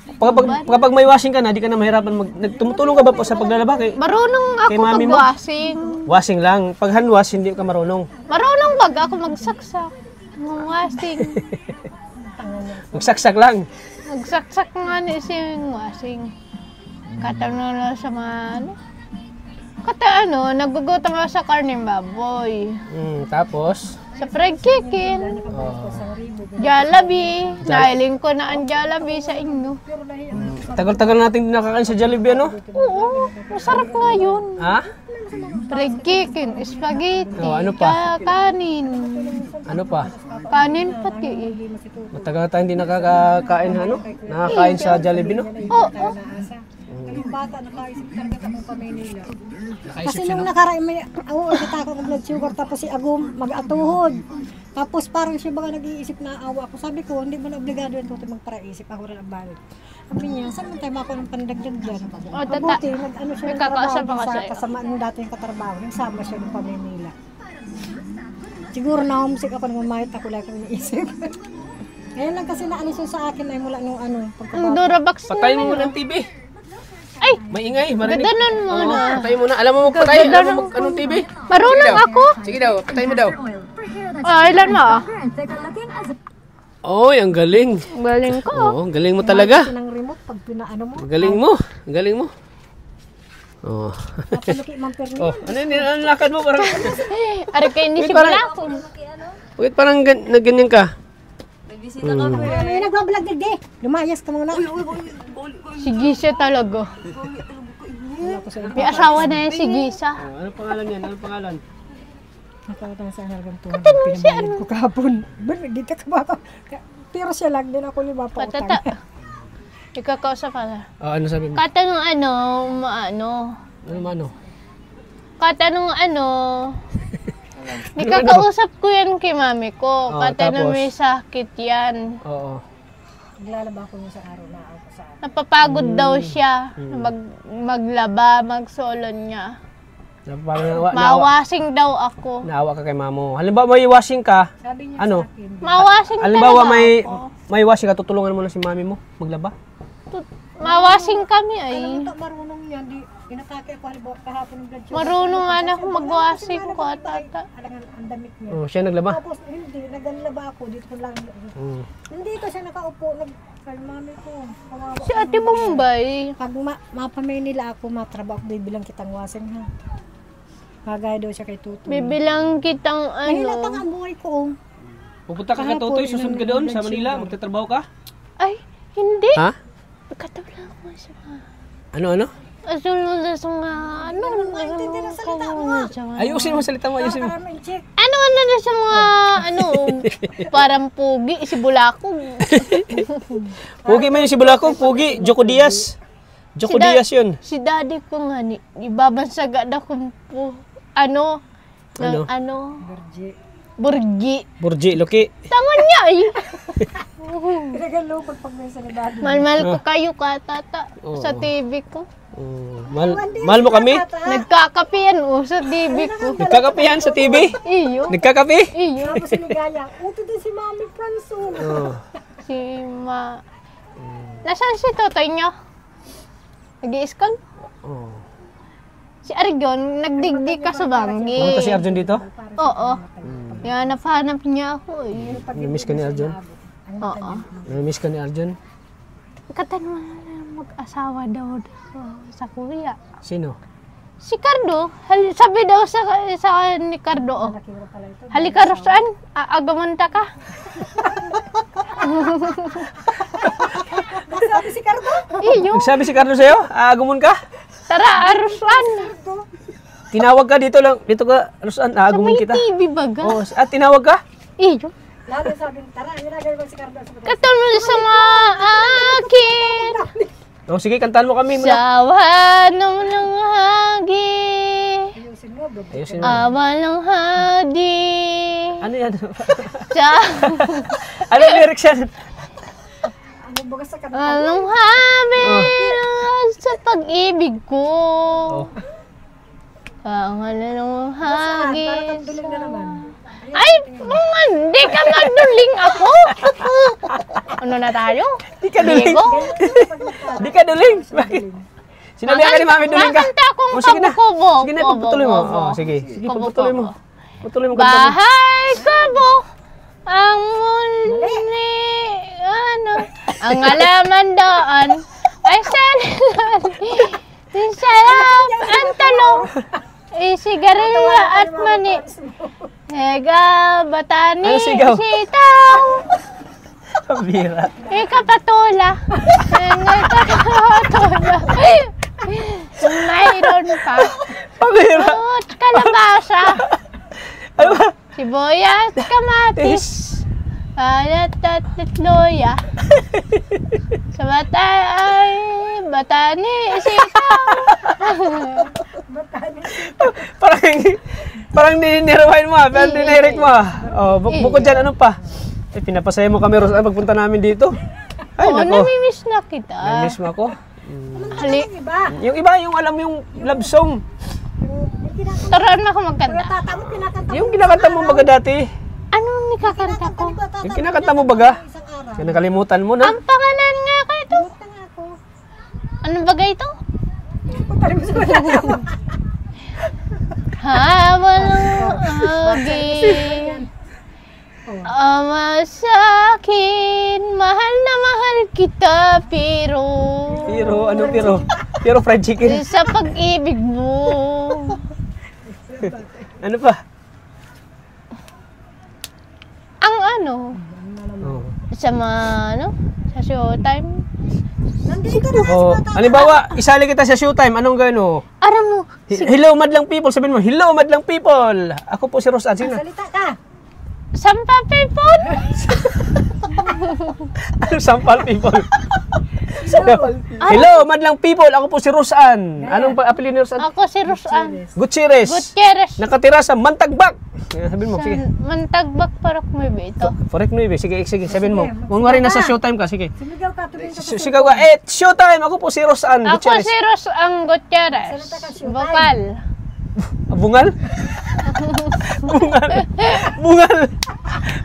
Speaker 1: Kapag may washing ka na, di ka na mahirapan tumutulong ka ba po sa paglalaba?
Speaker 4: Marunong ako
Speaker 1: Kay mami mo?
Speaker 4: mag-washing.
Speaker 1: Washing lang. Pag hand wash, hindi ka marunong.
Speaker 4: Marunong wag ako magsaksak. Washing.
Speaker 1: Magsaksak lang.
Speaker 4: Magsaksak nga ni siyang washing. Katano na sa mga ano. Nagugutom ako sa karning baboy.
Speaker 1: Tapos?
Speaker 4: Sa fried chicken. Jollibee. Nahiling ko na ang Jollibee sa inyo.
Speaker 1: Tagal-tagal natin nakakain sa Jollibee, ano?
Speaker 4: Oo, masarap nga yun.
Speaker 1: Ha?
Speaker 4: Fried chicken, spaghetti,
Speaker 1: ano pa?
Speaker 4: kanin.
Speaker 1: Ano pa?
Speaker 4: Kanin pati eh.
Speaker 1: Matagal tayo hindi nakakain, ano? Nakakain sa Jollibee, no?
Speaker 4: Oo.
Speaker 2: Yung bata, nakaisip talaga akong paminila. Kasi nung nakaraan may nagtataka ng blood sugar, tapos si Agum mag-atuhod. Tapos parang siya baga nag-iisip na awa ako. Sabi ko, hindi mo na obligado yan ito magparaisip. Ako rin ang balik. Sabi niya, saan man tayo mako ng pandagdag dyan? Mabuti, nag-ano siya ng trabaho sa kasama ng dati yung katrabaho. Nagsama siya ng paminila. Siguro na homesick ako nang mamayot ako lang kung iniisip. Ngayon lang kasi naalis yun sa akin ay mula nung
Speaker 4: Ang Durabox na.
Speaker 1: Patayin mo muna ang TV.
Speaker 4: Ay!
Speaker 1: Maingay, marinig.
Speaker 4: Gadanon muna.
Speaker 1: Patayin mo na. Alam mo magpatay. Alam mo anong TV?
Speaker 4: Marunong ako.
Speaker 1: Sige daw, patayin mo daw.
Speaker 4: Ilan mo ah?
Speaker 1: Oy, ang galing.
Speaker 4: Galing ko.
Speaker 1: Oo, ang galing mo talaga.
Speaker 2: ng remote pag pinaano mo.
Speaker 1: Ang galing mo. Ang galing mo. Oh.
Speaker 2: Papaluki mang perno.
Speaker 1: Oh, ano yun? Ang lakad mo parang...
Speaker 4: Ari kayo ni si Balako.
Speaker 1: Bakit parang ganyan ka?
Speaker 2: Ano yung nagbablog digdi? Lumayas ka muna.
Speaker 4: Si Gisa talaga. May asawa na yan si Gisa.
Speaker 1: Oh, ano pangalan yan? Ano pangalan?
Speaker 2: Nakakatawa sa halagang tuhan. Pinabayad ko kahapon. Dito ka ba ako? Pero siya lang din ako lima pa utang.
Speaker 4: Patata. Ikakausap pala.
Speaker 1: Oh, ano sabi mo?
Speaker 4: Katanong
Speaker 1: Ano?
Speaker 4: Nikakausap ko yan kay mami ko.
Speaker 1: Oh,
Speaker 4: Katanong
Speaker 1: tapos?
Speaker 4: may sakit yan.
Speaker 1: Oo.
Speaker 2: Naglalaba ko niya sa araw na ako sa
Speaker 4: Napapagod daw siya. Maglaba, magsolon niya.
Speaker 1: Parang
Speaker 4: Mawasing daw ako.
Speaker 1: naawa ka kay mamo. Halimbawa may washing ka,
Speaker 2: sabi niya
Speaker 1: ano?
Speaker 2: sa akin.
Speaker 4: Mawasing
Speaker 1: Halimbawa
Speaker 4: talaga ako.
Speaker 1: may washing ka, tutulungan mo na si mami mo maglaba.
Speaker 4: Mawasing kami ay.
Speaker 2: Alam mo, marunong yan. Di, inatake ako halimbawa kahapon ng blood sugar.
Speaker 4: Marunong nga na ako magwasing ko at tata.
Speaker 2: Alangan ang damit niya.
Speaker 1: Oh, siya naglaba.
Speaker 2: Tapos hindi, naglalaba ako dito ko lang. Nandito siya nakaupo, kay mami ko. Kawawa.
Speaker 4: Si Ate Bombay.
Speaker 2: Pag mapamay nila ako, matrabaho, bibilang kitang wasing ha. Magaya daw siya kay Tutoy.
Speaker 4: Bibilang kitang
Speaker 2: Nahilatang ang buhay ko.
Speaker 1: Pupunta ka kay Totoy, susunod ka doon sa Manila, magtatrabaho ka?
Speaker 4: Ay, hindi.
Speaker 1: Ha?
Speaker 4: Katabla ako sa mga.
Speaker 1: Ano?
Speaker 4: Asunod na sa mga
Speaker 1: Ayusin mo salita mo, ayusin mo.
Speaker 2: Maraming check.
Speaker 4: Ano na sa mga parang pugi, si Bulako.
Speaker 1: Pugi man yung si Bulako, Pugi, Joko Diaz. Joko Diaz yun.
Speaker 4: Si daddy ko nga ni, ibabansaga na kung po, Burgi.
Speaker 1: Burji, Loki.
Speaker 4: Tangan niya ay.
Speaker 2: Pinagalo pag may salibado.
Speaker 4: Mahal ko kayo ka, tata, sa TV ko.
Speaker 1: Mahal mo kami?
Speaker 4: Nagkakapian sa TV ko.
Speaker 1: Nagkakapihan sa TV?
Speaker 4: Iyo.
Speaker 1: Nagkakapi?
Speaker 4: Iyo.
Speaker 2: Tapos sinigaya. Ito din si Mami Franson.
Speaker 4: Si Nasaan si Totoy niya? Nag-i-scan?
Speaker 1: Oh.
Speaker 4: Si Argon, nagdigdig ka sa banggi.
Speaker 1: Pumunta si Arjun dito?
Speaker 4: Oo. Yan, napahanap niya ako eh.
Speaker 1: Namiss ka ni Arjun?
Speaker 4: Oo.
Speaker 1: Namiss ka ni Arjun?
Speaker 4: Katanungan na mag-asawa daw sa Korea.
Speaker 1: Sino?
Speaker 4: Si Cardo, sabi daw sa ni Cardo, halika Rosan, agamunta ka.
Speaker 2: Sabi si Cardo.
Speaker 4: Iyo,
Speaker 1: Nagsabi si Carlo sa'yo? Agumon ka?
Speaker 4: tara, Rosan.
Speaker 1: Tinawag ka dito lang. Dito ka, Rosan, agumon
Speaker 4: May
Speaker 1: kita.
Speaker 4: TV baga.
Speaker 1: Oh, tinawag ka?
Speaker 4: Iyo.
Speaker 2: Lalo sabi, tara, nilagay mo si Cardo.
Speaker 4: Katanungan sa mga akin.
Speaker 1: Oh, sige, kantahan mo kami.
Speaker 4: Sawa ng hagi.
Speaker 2: Ayusin mo,
Speaker 1: Ayusin mo.
Speaker 4: Awa ng hadi.
Speaker 1: Ano yan?
Speaker 4: Sa
Speaker 1: Ano yung lyrics yan?
Speaker 4: anong habi sa pag-ibig ko. Pangalan ng hagis. Ay, mga di ka magduling ako. Ano na tayo?
Speaker 1: Di ka duling.
Speaker 4: Diego?
Speaker 1: Di ka duling. Bakit? Sinabi ka ni Mami duling ka.
Speaker 4: Makanta akong
Speaker 1: O, sige na.
Speaker 4: kubo-kubo.
Speaker 1: Sige na, pagpatuloy mo.
Speaker 4: Kubo-kubo.
Speaker 1: Oh, sige. Sige,
Speaker 4: Kubo-kubo.
Speaker 1: pagpatuloy mo. Pagpatuloy mo kanta mo.
Speaker 4: Bahay kubo. Ang muli, ano, ang alaman doon ay sarap ang talong, sigarilyo at mani, ega, batani,
Speaker 1: Ano sigaw?
Speaker 4: sitaw,
Speaker 1: Pabira.
Speaker 4: ikapatula, ikapatula, mayroon pa,
Speaker 1: Pabira.
Speaker 4: at kalabasa,
Speaker 1: Ano ba?
Speaker 4: sibuyas, kamatis, alat at luya. Sa bata ay batani, sitaw.
Speaker 1: Parang dinirawain mo ah. Parang dinirect mo ah. Oh, bukod dyan, ano pa? Eh, pinapasaya mo kami, Rosa, pagpunta namin dito. Ay,
Speaker 4: Oo,
Speaker 1: nako.
Speaker 4: namimiss na kita.
Speaker 1: Namiss mo ako.
Speaker 4: Hali,
Speaker 1: Yung iba, yung alam mo yung love song.
Speaker 4: turuan mo ako magkanta.
Speaker 1: Yung kinakanta mo baga dati.
Speaker 4: Anong nikakanta ko?
Speaker 1: Yung kinakanta mo baga. Yung nakalimutan mo na.
Speaker 4: Ang pangalan nga ko ito. Anong bagay ito? Habang agin ama sa akin, mahal na mahal kita, pero
Speaker 1: Pero, ano pero? Pero fried chicken.
Speaker 4: sa pag-ibig mo,
Speaker 1: Ano pa?
Speaker 4: ang ano,
Speaker 1: Oh.
Speaker 4: sa mga, ano, sa showtime,
Speaker 1: Oh, halimbawa, isali kita sa showtime, anong gano?
Speaker 4: aram mo,
Speaker 1: Hello madlang people, sabihin mo, hello madlang people. Ako po si Rosan, sino?
Speaker 4: sampa people,
Speaker 1: Ano sampal people? Hello madlang people, ako po si Rosan. Anong apelyido ni Rosan?
Speaker 4: ako si Rosan
Speaker 1: Gutierrez.
Speaker 4: Gutierrez,
Speaker 1: Nakatira sa Mantagbak. Sabihin mo, sige.
Speaker 4: Mantagbak parok mo ba ito?
Speaker 1: Correct no, sige, sabihin mo. Kung nga rin nasa showtime ka, sige.
Speaker 2: Sumigaw ka, tuloy ka.
Speaker 1: Sigaw ka, showtime, ako po si Rosan
Speaker 4: Ako
Speaker 1: Gutierrez.
Speaker 4: si Rosan Gutierrez, vokal.
Speaker 1: Bungal? Bungal. Bungal.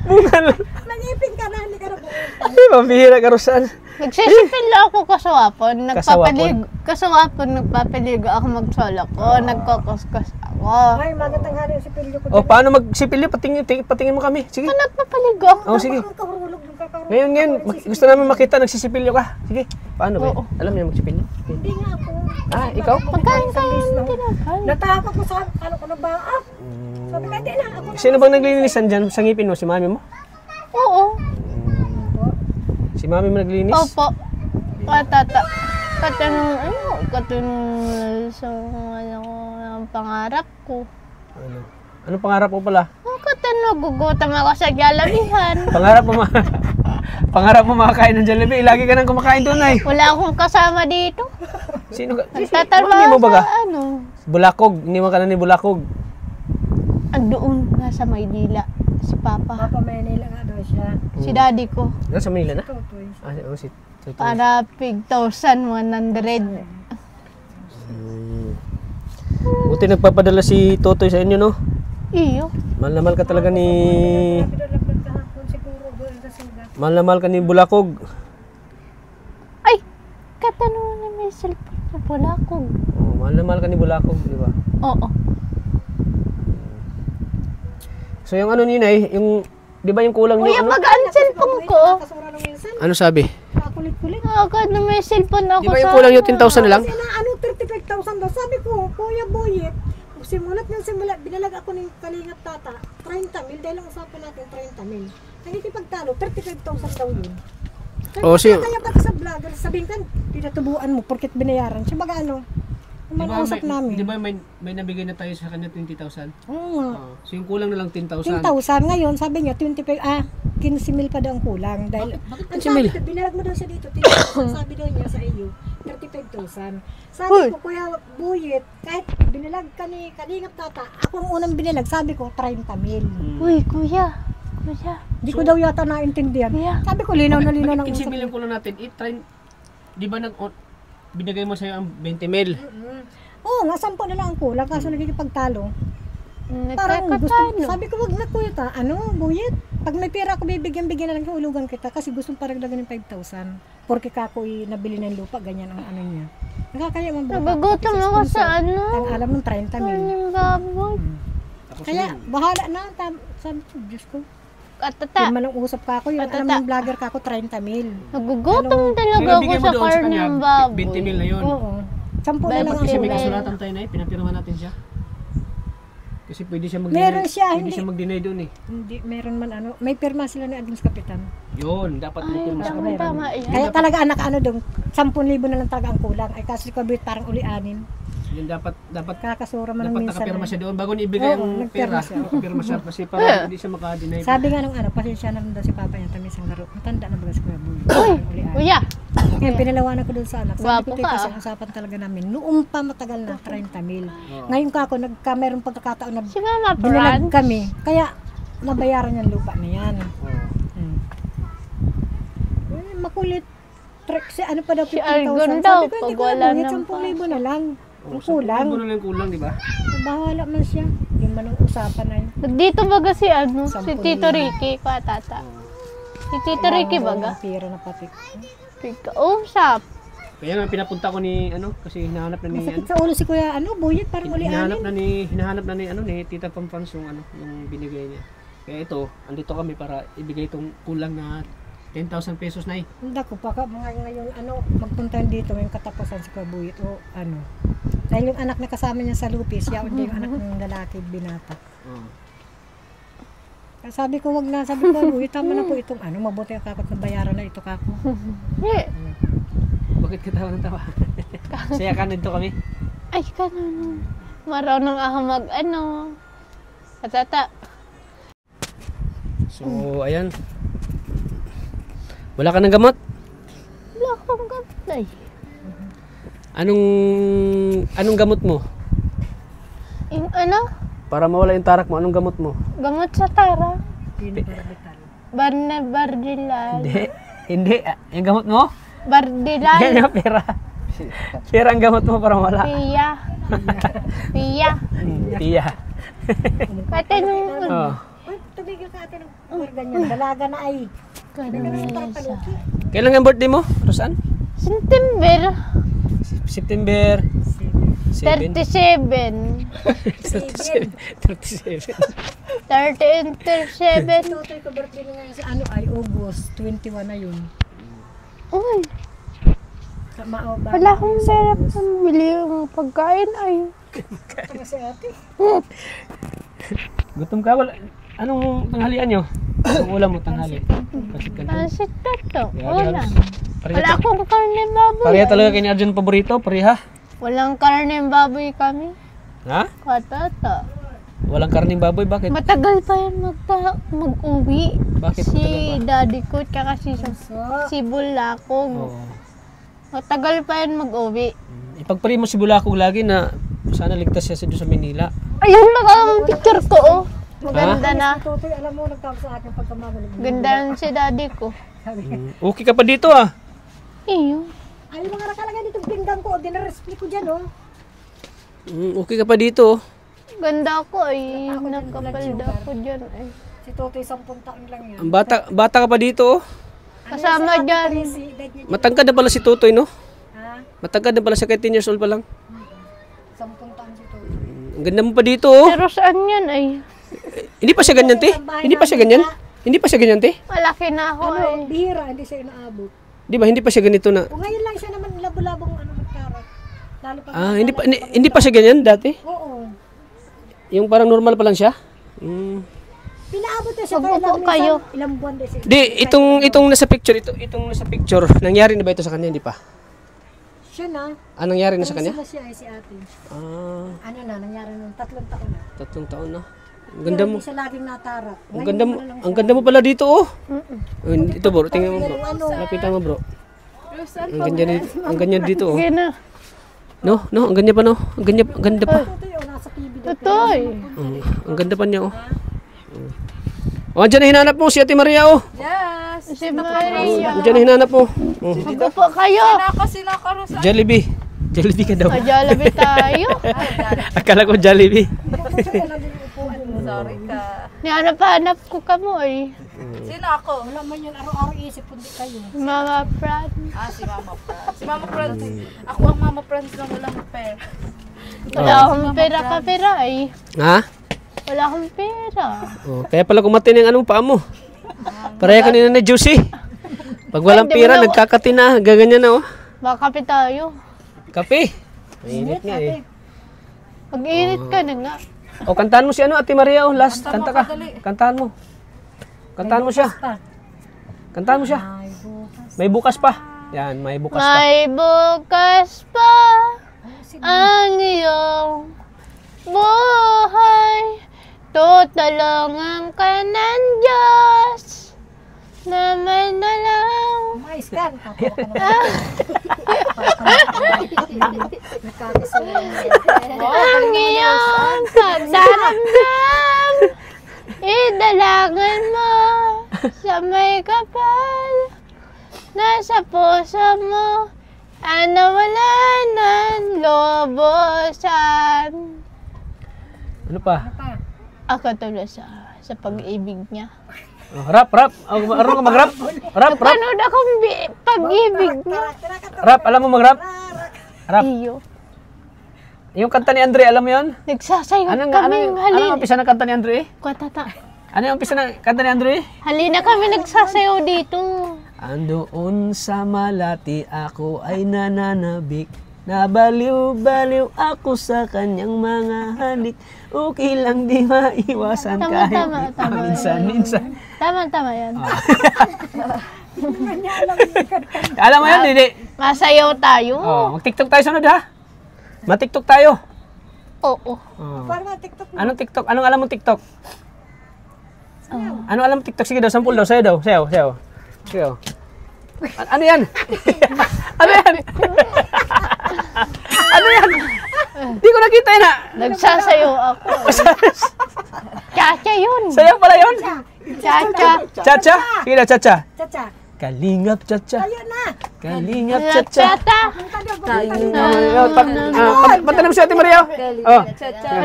Speaker 1: Bungal.
Speaker 2: Nangipin ka na, hindi ka na po.
Speaker 1: Ay, mabihira ka, Rosan.
Speaker 4: Nagsisipil ako kasawapon,
Speaker 1: Kasawapon?
Speaker 4: nagpapaligo ako magsolo ko, nagkakaskas ako.
Speaker 2: Ay, magandang hari si Pilyo ko.
Speaker 1: O, paano magsipilyo? Patingin mo kami. Sige.
Speaker 4: Nagpapaligo ako.
Speaker 1: Oh, sige.
Speaker 2: Ang kahulog ng kakarong.
Speaker 1: Ngayon, gusto namin makita, nagsisipilyo ka. Sige. Paano ba?
Speaker 4: Oo.
Speaker 1: Alam niyo magsipilyo?
Speaker 2: Hindi nga ako.
Speaker 1: Ah, ikaw?
Speaker 4: Pagkain kayo ng tinapay.
Speaker 2: Natakot ko sa ano ko na ba? Sabi ka, di na ako.
Speaker 1: Sino bang naglilinisan dyan sa ngipin mo? Si mami mo?
Speaker 4: Oo.
Speaker 1: Si mami mo naglinis?
Speaker 4: Opo. Katanong sa ano ko, ang pangarap ko.
Speaker 1: Ano? Anong pangarap mo pala?
Speaker 4: Katanong, gugutom ako sa Jollibee-han.
Speaker 1: Pangarap mo pangarap mo makakain ng Jollibee. Lagi ka nang kumakain doon ay.
Speaker 4: Wala akong kasama dito.
Speaker 1: Sino ka? Mami
Speaker 4: Tatalma
Speaker 1: mo baga?
Speaker 4: sa ano.
Speaker 1: Bulakog. Iniwan ka na ni Bulakog.
Speaker 4: Andoon nga sa Maynila. Si Papa.
Speaker 2: Papa Manila nga daw siya.
Speaker 4: Si Daddy ko.
Speaker 1: Nasa Manila na?
Speaker 2: Tutoy.
Speaker 1: Ah, si Tutoy.
Speaker 4: Para pig 1,100.
Speaker 1: Buti nagpapadala si Totoy sa inyo, no?
Speaker 4: Iyo.
Speaker 1: Mahal na mahal ka talaga ni...
Speaker 2: Pinalaglag kahapon siguro doon sa sugat.
Speaker 1: Mahal na mahal ka ni Bulakog.
Speaker 4: Ay! Katanungan na may cellphone na pala ko.
Speaker 1: Oh, mahal na mahal ka ni Bulakog, di ba?
Speaker 4: Oo.
Speaker 1: So yung ano ninay, yung... Di ba yung kulang
Speaker 4: Kuya,
Speaker 1: yung ano?
Speaker 4: pag ang cellphone ko,
Speaker 2: Kasura ng minsan.
Speaker 1: Ano sabi?
Speaker 2: Kakulit-kulit.
Speaker 4: agad na may cellphone
Speaker 1: Di
Speaker 4: ako
Speaker 1: ba yung kulang yung 10,000 na lang?
Speaker 2: Kasi na ano, 35,000 daw. Sabi ko, Kuya Boyet, simulat, binalag ako ng kalingap tata, 30 mil, dahil ang usapan natin 30 mil. Nagkikipagtalo, 35,000 daw yun.
Speaker 1: Oh,
Speaker 2: Kaya pati sa vlogger, sabihin ka, pinatubuan mo, porket binayaran. Siya baga ano, usap namin.
Speaker 1: Di ba may nabigay na tayo sa kanya 20,000?
Speaker 2: Oo nga.
Speaker 1: So yung kulang na lang 10,000.
Speaker 2: 10,000 ngayon, sabi niya, 15 mil pa daw ang kulang. Dahil,
Speaker 1: Bakit
Speaker 2: ang
Speaker 1: 15 mil?
Speaker 2: sabi, binalag mo daw siya dito, 10,000, sabi daw niya sa iyo, 35,000. Sabi ko, Kuya Buyit, kahit binilag ka ni Kalingap Tata, ako ang unang binilag, sabi ko, 30,000.
Speaker 4: Uy, kuya. Kuya.
Speaker 2: Hindi ko daw yata naintindihan.
Speaker 4: Kuya.
Speaker 2: Sabi ko, linaw na linaw ng
Speaker 1: Bakit 15
Speaker 2: usap.
Speaker 1: mil yung kulang natin? Di ba binigay mo sa'yo ang 20 mil?
Speaker 2: Oo nga, 10 na lang ang kulang, kaso nagkikipagtalo. Parang gusto,
Speaker 4: Nagkakatalo.
Speaker 2: sabi ko, wag na Kuya ta, Buyit, pag may pera ako, bibigyan na lang, ulugan kita, kasi gusto paragdagan ng 5,000. Porque kako'y nabili ng lupa, ganyan ang ano niya. Nakakaya mo ba?
Speaker 4: Nagugutom ako sa ano.
Speaker 2: Ang alam mo, 30 mil.
Speaker 4: Karning baboy.
Speaker 1: Tapos
Speaker 2: Kaya,
Speaker 1: yun.
Speaker 2: bahala na. Sabi ko, Diyos ko.
Speaker 4: Atata.
Speaker 2: Yung manang usap ka ako, yung alam mo yung vlogger ka ako, 30 mil.
Speaker 4: Nagugutom talaga
Speaker 1: Yung
Speaker 4: ako
Speaker 1: bigay mo
Speaker 4: sa
Speaker 1: doon sa kanya,
Speaker 4: karning baboy.
Speaker 1: 20 mil na yun.
Speaker 2: Oo. 10 na lang ang
Speaker 1: Kasi may
Speaker 2: kulang.
Speaker 1: kasulatan tayo na pinapirmahan natin siya. Kasi pwede siya
Speaker 2: Meron siya,
Speaker 1: pwede
Speaker 2: hindi.
Speaker 1: siya mag-deny doon eh.
Speaker 2: Hindi, meron man ano. May pirma sila ni Adams Kapitan.
Speaker 1: Yun, dapat may pirma siya.
Speaker 4: Tama yan.
Speaker 2: Kaya talaga anak doon, 10,000 na lang talaga ang kulang. Ay kasi ko parang uli-anin.
Speaker 1: Yun dapat
Speaker 2: Kakasura man ng
Speaker 1: dapat
Speaker 2: minsan.
Speaker 1: nakapirma siya doon bago ibigay
Speaker 2: Oo,
Speaker 1: ang
Speaker 2: nagpirma
Speaker 1: pera.
Speaker 2: siya.
Speaker 1: Nakapirma siya kasi para hindi siya maka-deny.
Speaker 2: Sabi nga nung pasensya na rin daw si Papa niya, tamis ang laro. Matanda na ba si Kuya Boy? Uli-anin.
Speaker 4: Kuya.
Speaker 2: Ngayon, pinalawanan ko doon sa anak. Sabi
Speaker 4: Gwapo
Speaker 2: ko, "Tita,
Speaker 4: ka,
Speaker 2: kasi ang usapan talaga namin. Noong pa matagal na, 30 mil. Ngayon ka ako, mayroong pagkakataon na
Speaker 4: Si Mama
Speaker 2: binilag
Speaker 4: Fran.
Speaker 2: kami. Kaya, nabayaran yung lupa na yan. Makulit. Ano pa daw,
Speaker 4: Si
Speaker 2: 15,000.
Speaker 4: Argon daw,
Speaker 2: Sabi ko,
Speaker 4: pag
Speaker 2: hindi ko
Speaker 4: wala
Speaker 2: na,
Speaker 4: ng
Speaker 2: 10,000 na lang. Ang
Speaker 1: Kulang.
Speaker 2: kulang.
Speaker 1: Ano lang kulang, di ba?
Speaker 2: Bahala man siya. Yung manong usapan na yun.
Speaker 4: Nagdito baga si ano, si
Speaker 2: 10,000.
Speaker 4: Tito Ricky, kwa tata. Si Tito Ricky baga.
Speaker 2: Pira na pati.
Speaker 4: Usap.
Speaker 1: Kaya nga pinapunta ko ni kasi hinahanap na ni
Speaker 2: Masakit sa ulo si Kuya, Buyit, parang
Speaker 1: hinahanap
Speaker 2: uli-anin.
Speaker 1: na ni Tita Pampans yung yung binigay niya. Kaya ito, andito kami para ibigay itong kulang na 10,000 pesos na eh.
Speaker 2: Hindi ko pa ngayong magpunta dito ngayong katapusan si Kuya Buyit o dahil yung anak na kasama niya sa Lupis, hindi yung anak ng lalaki binata. Kaya sabi ko wag na, sabi ko Buyit, tama na po itong mabuti ang kakot na bayaran na ito kako.
Speaker 4: Eh,
Speaker 1: Bakit ka tawa ng tawa? Saya ka nito kami.
Speaker 4: ay kanon. Marunong ako mag Katata.
Speaker 1: So, ayan. Wala ka ng gamot?
Speaker 4: Wala akong gabay.
Speaker 1: Anong gamot mo?
Speaker 4: Yung
Speaker 1: Para mawala yung tarak mo, anong gamot mo?
Speaker 4: gamot sa tara.
Speaker 2: Pinobarbital.
Speaker 4: Bardilan.
Speaker 1: Hindi. Yung gamot mo?
Speaker 4: Bardilan.
Speaker 1: Yan yung pera. Pera ang gamot mo para mawala.
Speaker 4: Pia. Pia.
Speaker 1: Tiya.
Speaker 4: Pati nung
Speaker 1: Oh.
Speaker 2: Uy, tumigil ka ate ng ganyan. Dalaga na ay.
Speaker 4: kanisa.
Speaker 1: Kailan ang birthday mo, Rosan?
Speaker 4: September
Speaker 1: September 7.
Speaker 4: 37.
Speaker 1: 37.
Speaker 4: 30 and 37.
Speaker 2: Tutoy ko birthday na ngayon sa ay August 21 na yun.
Speaker 4: Uy,
Speaker 2: Ba?
Speaker 4: wala akong pera pambili yung pagkain ay.
Speaker 2: Tanga si ate.
Speaker 1: Gutom ka? Wala. Anong tanghalian nyo? Anong ulam mo tanghali? Pasit ka lang.
Speaker 4: Pansit na to.
Speaker 1: Yeah,
Speaker 4: Wala.
Speaker 1: Pareha,
Speaker 4: Wala akong karne baboy.
Speaker 1: pareha talaga kay ni Arjun paborito? Pareha?
Speaker 4: Walang karne baboy kami.
Speaker 1: Ha?
Speaker 4: Katata.
Speaker 1: Walang karning baboy? Bakit?
Speaker 4: Matagal pa yan mag-uwi.
Speaker 1: Bakit
Speaker 4: Si
Speaker 1: matagal pa?
Speaker 4: daddy ko tsaka
Speaker 2: So,
Speaker 4: si Bulakong.
Speaker 1: Oo.
Speaker 4: Matagal pa yan mag-uwi.
Speaker 1: Ipagpari mo si Bulakog lagi na sana ligtas siya sa Manila.
Speaker 4: Ayun lang ang picture ko oh. Maganda na.
Speaker 2: Tutoy, alam mo, nagtawag sa akin pagkamagulig.
Speaker 4: Ganda na si daddy ko.
Speaker 1: Okay ka pa dito ah.
Speaker 4: Iyo.
Speaker 2: Ay, yung mga nakalagay dito pinggan ko, dinarespli ko dyan,
Speaker 1: Okay ka pa dito.
Speaker 4: Ganda ko ay. Nakapalda ko dyan ay.
Speaker 2: Si Tutoy, 10 taon lang yan.
Speaker 1: Ang bata ka pa dito oh.
Speaker 4: Kasama dyan.
Speaker 2: Si edad niya,
Speaker 1: Matangkad na pala si Tutoy no?
Speaker 2: ha?
Speaker 1: Matangkad na pala siya kay 10 years old pa lang.
Speaker 2: 10 taon si Tutoy.
Speaker 1: Ang ganda mo pa dito oh.
Speaker 4: Pero saan yan ay?
Speaker 1: Hindi pa siya ganyan te? Hindi pa siya ganyan? Hindi pa siya ganyan te?
Speaker 4: Malaki na ako ay.
Speaker 2: Bihira, hindi siya inaabot.
Speaker 1: Di ba hindi pa siya ganito na?
Speaker 2: O ngayon lang siya naman labo-labong magkarat. Lalo pag
Speaker 1: Hindi pa siya ganyan dati?
Speaker 2: Oo.
Speaker 1: Yung parang normal pa lang siya?
Speaker 2: Pinaabot na siya
Speaker 4: Mag-upo
Speaker 2: kaya lang
Speaker 4: kayo.
Speaker 2: minsan, ilang buwan din siya.
Speaker 1: Di, itong nasa picture, itong nasa picture, nangyari na ba ito sa kanya? Hindi pa.
Speaker 2: Siya na.
Speaker 1: Nangyari na sa kanya?
Speaker 2: Sila siya ay si ate.
Speaker 1: Ah,
Speaker 2: Ano na, nangyari nung 3 taon na.
Speaker 1: 3 taon na. Ang ganda mo.
Speaker 2: Hindi siya laging natarap.
Speaker 1: Ang ganda mo. Ang ganda mo pala dito oh. Ito bro, tingnan mo bro. Lapitan mo bro. Ang ganyan dito, oh.
Speaker 4: Gina.
Speaker 1: No, ang ganda pa, no? Ang ganda pa.
Speaker 4: Tutoy.
Speaker 1: Ang ganda pa niya, oh. Oh, andyan na hinanap mo si Ate Maria, oh.
Speaker 4: Si Maria.
Speaker 1: Andyan na hinanap mo. Oh.
Speaker 4: Magpo kayo.
Speaker 1: Jollibee. Jollibee ka daw.
Speaker 4: Kajalabi tayo.
Speaker 1: Akala ko Jollibee.
Speaker 3: Sorry ka.
Speaker 4: Nihanap-hanap ko kamo eh.
Speaker 3: Sino ako?
Speaker 2: Wala man yan, araw-araw isip kundi kayo.
Speaker 4: Mama Fran.
Speaker 3: Si Mama Franz. Si Mama Franz. Ako ang Mama Franz lang walang pera.
Speaker 4: Wala akong pera eh.
Speaker 1: Ha?
Speaker 4: Wala akong pera.
Speaker 1: Oh, kaya pala kumatin yung anong paa mo. Pareha kanina na Juicy. Pag walang
Speaker 4: Ay, di mo
Speaker 1: pera,
Speaker 4: na-
Speaker 1: nagkakatin na. Gaganyan na, oh.
Speaker 4: Baka tayo.
Speaker 1: Kape. Mainit nga, eh.
Speaker 4: Pag-init ka na nga.
Speaker 1: O, kantahan mo si ano, Ate Maria, oh. Last, kanta ka. Kantahan mo. Kantahan mo siya. Kantahan mo siya. May bukas pa. Yan, may bukas pa.
Speaker 4: May bukas pa ang iyong buhay. Tutulungan ka ng Diyos na may nalang.
Speaker 2: Mais kan.
Speaker 4: Ang iyong pagdaramdam, idalagan mo sa may kapal. Nasa puso mo, wala ng lobosan.
Speaker 1: Ano pa?
Speaker 4: Ako tuloy sa pag-ibig niya.
Speaker 1: Oh, rap. Oh, marunong ka mag-rap? Rap.
Speaker 4: Panood akong pag-ibig niya.
Speaker 1: Rap, alam mo mag-rap? Rap.
Speaker 4: Iyo.
Speaker 1: Yung kanta ni Andre, alam mo yun?
Speaker 4: Nagsasayaw
Speaker 1: Anong
Speaker 4: kaming halina.
Speaker 1: umpisa ng kanta ni Andre?
Speaker 4: Kwatata.
Speaker 1: Ano yung umpisa ng kanta ni Andre?
Speaker 4: Halina kami nagsasayaw dito.
Speaker 1: Andoon sa Malati, ako ay nananabik. Nabaliw-baliw ako sa kanyang mga halik. Okay lang di maiwasan kahit minsan.
Speaker 4: Tama yan.
Speaker 1: Alam mo yun, Didi?
Speaker 4: Masayaw tayo.
Speaker 1: Oh, mag-TikTok tayo sunod, ha? Ma-TikTok tayo.
Speaker 4: Oo.
Speaker 1: Oh.
Speaker 2: Para TikTok.
Speaker 1: Anong TikTok? Anong alam mo TikTok? Ano alam mo TikTok? Sige daw, sampul daw. Sayo daw. Sayo. Sige daw. Ano yan? Ano yan? Ano yan? Di ko nakita yun, ha?
Speaker 4: Nagsasayaw ako. Chacha yun.
Speaker 1: Sayo pala yun?
Speaker 4: Chacha.
Speaker 1: Chacha? Sige daw, chacha.
Speaker 2: Chacha.
Speaker 1: Kalingap chacha.
Speaker 2: Ayo na.
Speaker 1: Kalingap chacha.
Speaker 4: Chata.
Speaker 1: Panta naman si Ate Maria. Oh.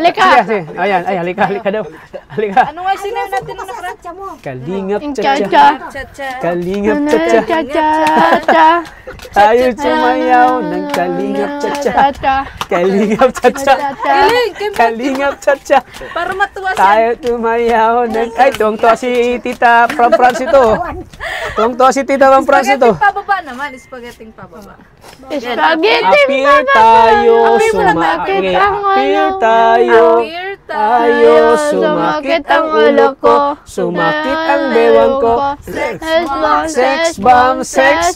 Speaker 4: Halika.
Speaker 1: Sige. Ayan, halika daw. Halika.
Speaker 3: Ano nga sino natin na
Speaker 2: Chacha mo.
Speaker 1: Kalingap
Speaker 4: Yung
Speaker 1: chacha.
Speaker 4: chacha.
Speaker 3: Chacha.
Speaker 1: Kalingap chacha.
Speaker 4: Chacha.
Speaker 1: Tayo sumayaw ng kalingap chacha.
Speaker 4: Chacha.
Speaker 1: Kalingap chacha. Kalingap chacha.
Speaker 3: Para matuwa siya.
Speaker 1: Tayo sumayaw ng... Ay, tuwang-tuwa si Tita from France ito. Tuwang-tuwa si Tita from France ito.
Speaker 3: Pababa naman. Spaghetti pababa.
Speaker 4: Spaghetti.
Speaker 1: Appear tayo,
Speaker 4: Sumakit ang
Speaker 1: Appear
Speaker 4: ulo.
Speaker 1: tayo.
Speaker 3: Appear
Speaker 1: Tayo, sumakit ang ulo ko. Sumakit ang bewang ko. Sex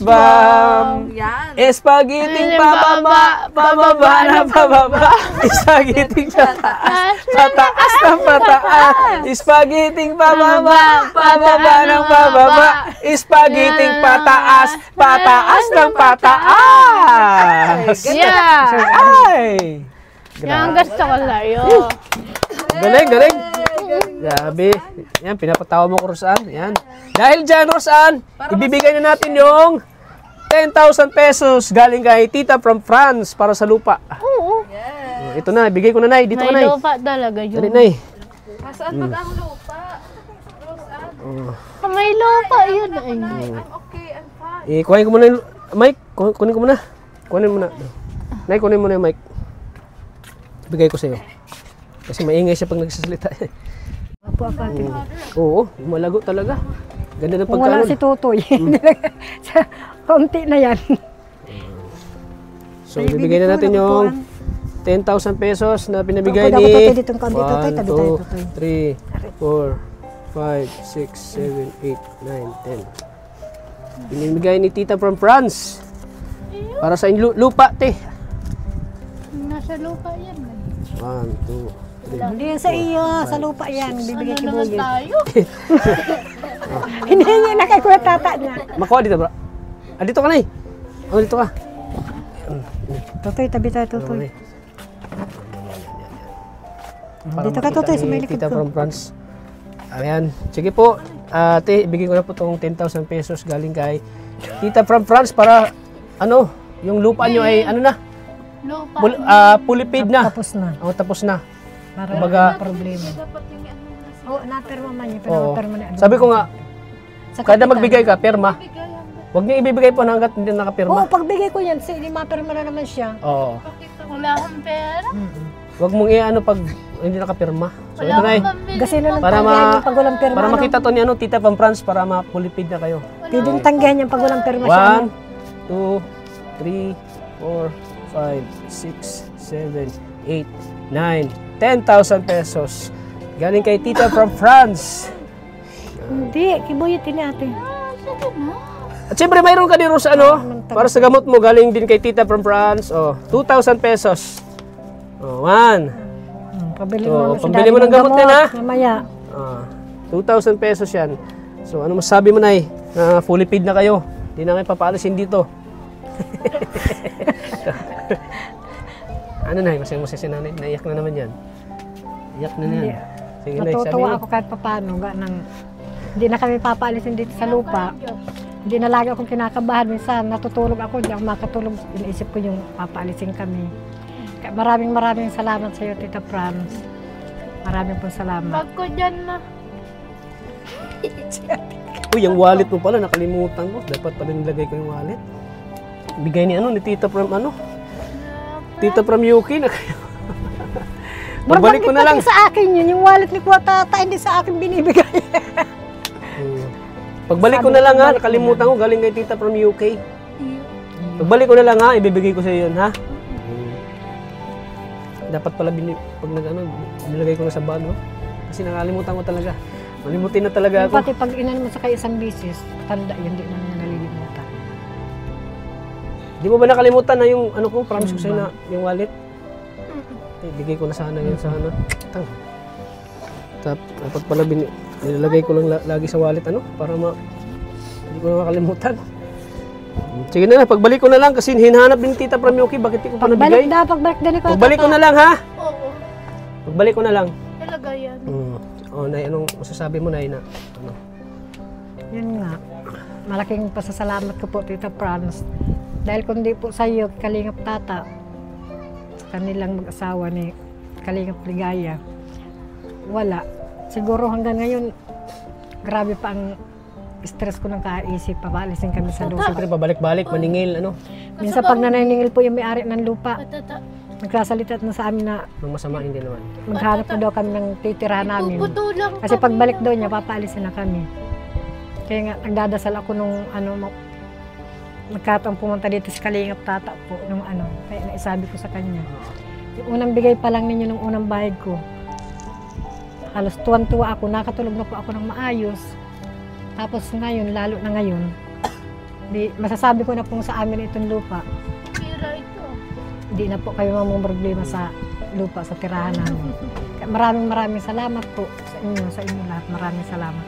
Speaker 1: bomb.
Speaker 3: Yan.
Speaker 1: Spaghetti pababa, pababa na pababa. Spaghetti pataas, pataas ng pataas. Spaghetti pababa, pababa ng pababa. Spaghetti pataas, pataas ng pataas.
Speaker 4: Yeah.
Speaker 1: Ay!
Speaker 4: Yan gusto ko layo.
Speaker 1: Galing. Grabe. Yan, pinapatawa mo ko, Rosan. Yan. Dahil dyan, Rosan, ibibigay na natin yung 10,000 pesos galing kay Tita from France para sa lupa.
Speaker 4: Oo.
Speaker 1: Ito na, ibigay ko na, Nay. Dito ka,
Speaker 4: May
Speaker 1: Nay.
Speaker 4: lupa talaga
Speaker 1: Dali,
Speaker 4: yun.
Speaker 1: Nay.
Speaker 3: Saan pag ang lupa? Rosan.
Speaker 4: May lupa yun. Ay.
Speaker 3: I'm okay. I'm fine.
Speaker 1: Kuhain ko muna yung mic. Kunin ko muna. Kunin mo na. Nay, kunin mo na yung mic. Bigay ko sa'yo. Kasi maingay siya pag nagsasalita. Oo, malago talaga. Ganda ng
Speaker 2: Kung wala si
Speaker 1: pagkaon.
Speaker 2: Tutoy. Konti na yan.
Speaker 1: So, bibigay na natin yung 10,000 pesos na pinabigay
Speaker 2: Dapat
Speaker 1: ni
Speaker 2: tayo ditong kanto, Tutoy, tabi tayo, Tutoy.
Speaker 1: 1, 2, 3, 4, 5, 6, 7, 8, 9, 10. Pinibigay ni Tita from France. Para sa lupa, te.
Speaker 4: Nasa lupa yan.
Speaker 1: 1, 2, 3.
Speaker 2: Hindi yan sa iyo, sa lupa yan. Bibigay
Speaker 4: Ano naman
Speaker 2: kibugin.
Speaker 4: tayo?
Speaker 2: Hindi niya na kay Kuya Tata niya.
Speaker 1: Makuha dito, bro. Dito ka, Nay. Oh, dito ka.
Speaker 2: Totoy, tabi tayo, Totoy. Dito ka, Totoy, sa may likod
Speaker 1: Tita
Speaker 2: ko.
Speaker 1: from France. Ayan. Sige po. Ate, ibigay ko na po itong 10,000 pesos galing kay Tita from France para ano, yung lupa nyo ay ano na,
Speaker 4: Lupa.
Speaker 1: fully paid na.
Speaker 2: Tapos na.
Speaker 1: Oh, tapos na.
Speaker 2: Para
Speaker 1: Kumbaga,
Speaker 2: wala problema.
Speaker 3: Dapat yung ano na sa
Speaker 2: Oo, napirma man yun.
Speaker 1: Oo.
Speaker 2: Pinapirma niya.
Speaker 1: Sabi ko nga,
Speaker 2: Sa
Speaker 1: kada
Speaker 2: kapitan.
Speaker 1: magbigay ka, pirma.
Speaker 3: bigay hanggang
Speaker 1: Huwag niyo ibibigay po hanggat hindi
Speaker 2: Oo,
Speaker 1: nakapirma.
Speaker 2: pagbigay ko yan, sige, mapirma na naman siya.
Speaker 1: Oo.
Speaker 3: pakita ko.
Speaker 4: Wala akong pera.
Speaker 1: Huwag mong i-ano pag hindi nakapirma. So,
Speaker 4: Wala
Speaker 1: ito na
Speaker 4: akong pambili.
Speaker 2: Kasi na lang
Speaker 1: Para
Speaker 2: tanggihan
Speaker 1: ma-
Speaker 2: yung pag walang pirma.
Speaker 1: Para
Speaker 2: ano?
Speaker 1: makita to ni ano, Tita from France para ma-fully paid na kayo.
Speaker 2: Pwedeng tanggihan yung pag walang pirma siya.
Speaker 1: 1, 2, 3, 4, 5, 6, 7, 8, 9, 10,000 pesos. Galing kay Tita from France.
Speaker 2: Hindi, kibuyitin ni ate.
Speaker 4: Sige na.
Speaker 1: At siyempre mayroon ka din sa ano, para sa gamot mo galing din kay Tita from France. Oh, 2,000 pesos. Oh, 1.
Speaker 2: Pabili
Speaker 1: Oo,
Speaker 2: mo sa
Speaker 1: pambili
Speaker 2: dami
Speaker 1: mo ng gamot din, ha?
Speaker 2: Mamaya.
Speaker 1: 2,000 pesos yan. So ano masabi mo, Nay? Na fully paid na kayo. Hindi na kayo papaalisin dito. Ano, Nay? Masaya si Nanay. Naiyak na naman yan. Iyak na yan. Sige, Nay, sabi
Speaker 2: Natutuwa
Speaker 1: mo.
Speaker 2: ako kahit papano. Hindi na kami papaalisin dito sa lupa. Hindi na lagi akong kinakabahan. Minsan natutulog ako, hindi ako makatulog. Iniisip ko yung papaalisin kami. Kaya maraming salamat sa iyo, Tita Franz. Maraming pong salamat.
Speaker 4: Bag ko dyan na.
Speaker 1: Uy, yung wallet mo pala, nakalimutan ko. Dapat pala nilagay ko yung wallet. Bigay ni ano, ni Tita from ano? Tita from UK. Pagbalik ko na lang.
Speaker 2: Sa akin yun, yung wallet ni Kuya Tata, hindi sa akin binibigay.
Speaker 1: Pagbalik ko na lang ha, nakalimutan ko, galing kay Tita from UK. Pagbalik ko na lang ha, ibibigay ko sa iyo yun ha. Dapat pala pag nilagay ko na sa bag, no? Kasi nakalimutan ko talaga. Malimutin na talaga ako.
Speaker 2: Pati pag inan mo sa kayo isang bisis, tanda yun, di naman nalilimutan.
Speaker 1: Di mo ba nakalimutan na yung ano ko, promise ko sa'yo na yung wallet? Ibigay ko na sana yun sana. Dapat pala nilalagay ko lang lagi sa wallet ano, para hindi ko na makalimutan. Sige na, pagbalik ko na lang kasi hinahanap din Tita from UK, bakit di ko pa nabigay?
Speaker 2: Pagbalik din ko.
Speaker 1: Pagbalik ko na lang ha.
Speaker 4: Oo.
Speaker 1: Pagbalik ko na lang.
Speaker 4: Talaga yan.
Speaker 1: Oh, Nay, anong masasabi mo, Nay, na ano?
Speaker 2: Yun nga. Malaking pasasalamat ko po, Tita Franz. Dahil kung di po sa iyo, Kalingap Tata, sa kanilang mag-asawa ni Kalingap Ligaya, wala. Siguro hanggang ngayon, grabe pa ang stress ko ng kaisip, papaalisin kami sa lupa.
Speaker 1: Siyempre, pabalik-balik, maningil, ano?
Speaker 2: Minsan pag nananingil po yung may-ari ng lupa,
Speaker 4: Patata.
Speaker 2: nagsasalita na sa amin na
Speaker 1: Nang masama, hindi naman.
Speaker 2: maghanap na daw kami ng titirahan namin.
Speaker 4: Buto lang
Speaker 2: Kasi
Speaker 4: kami.
Speaker 2: pagbalik daw niya, papaalisin na kami. Kaya nga, nagdadasal ako nung nagkataong pumunta dito sa Kalingap Tata po, nung kaya naisabi ko sa kanya. Yung unang bigay pa lang ninyo nung unang bayad ko, halos tuwan-tuwa ako, nakatulog na po ako ng maayos. Tapos ngayon, lalo na ngayon, masasabi ko na po sa amin itong lupa,
Speaker 4: Pira ito.
Speaker 2: hindi na po kayo mamumroblema sa lupa, sa tirahan namin. Kaya maraming salamat po sa inyo lahat. Maraming salamat.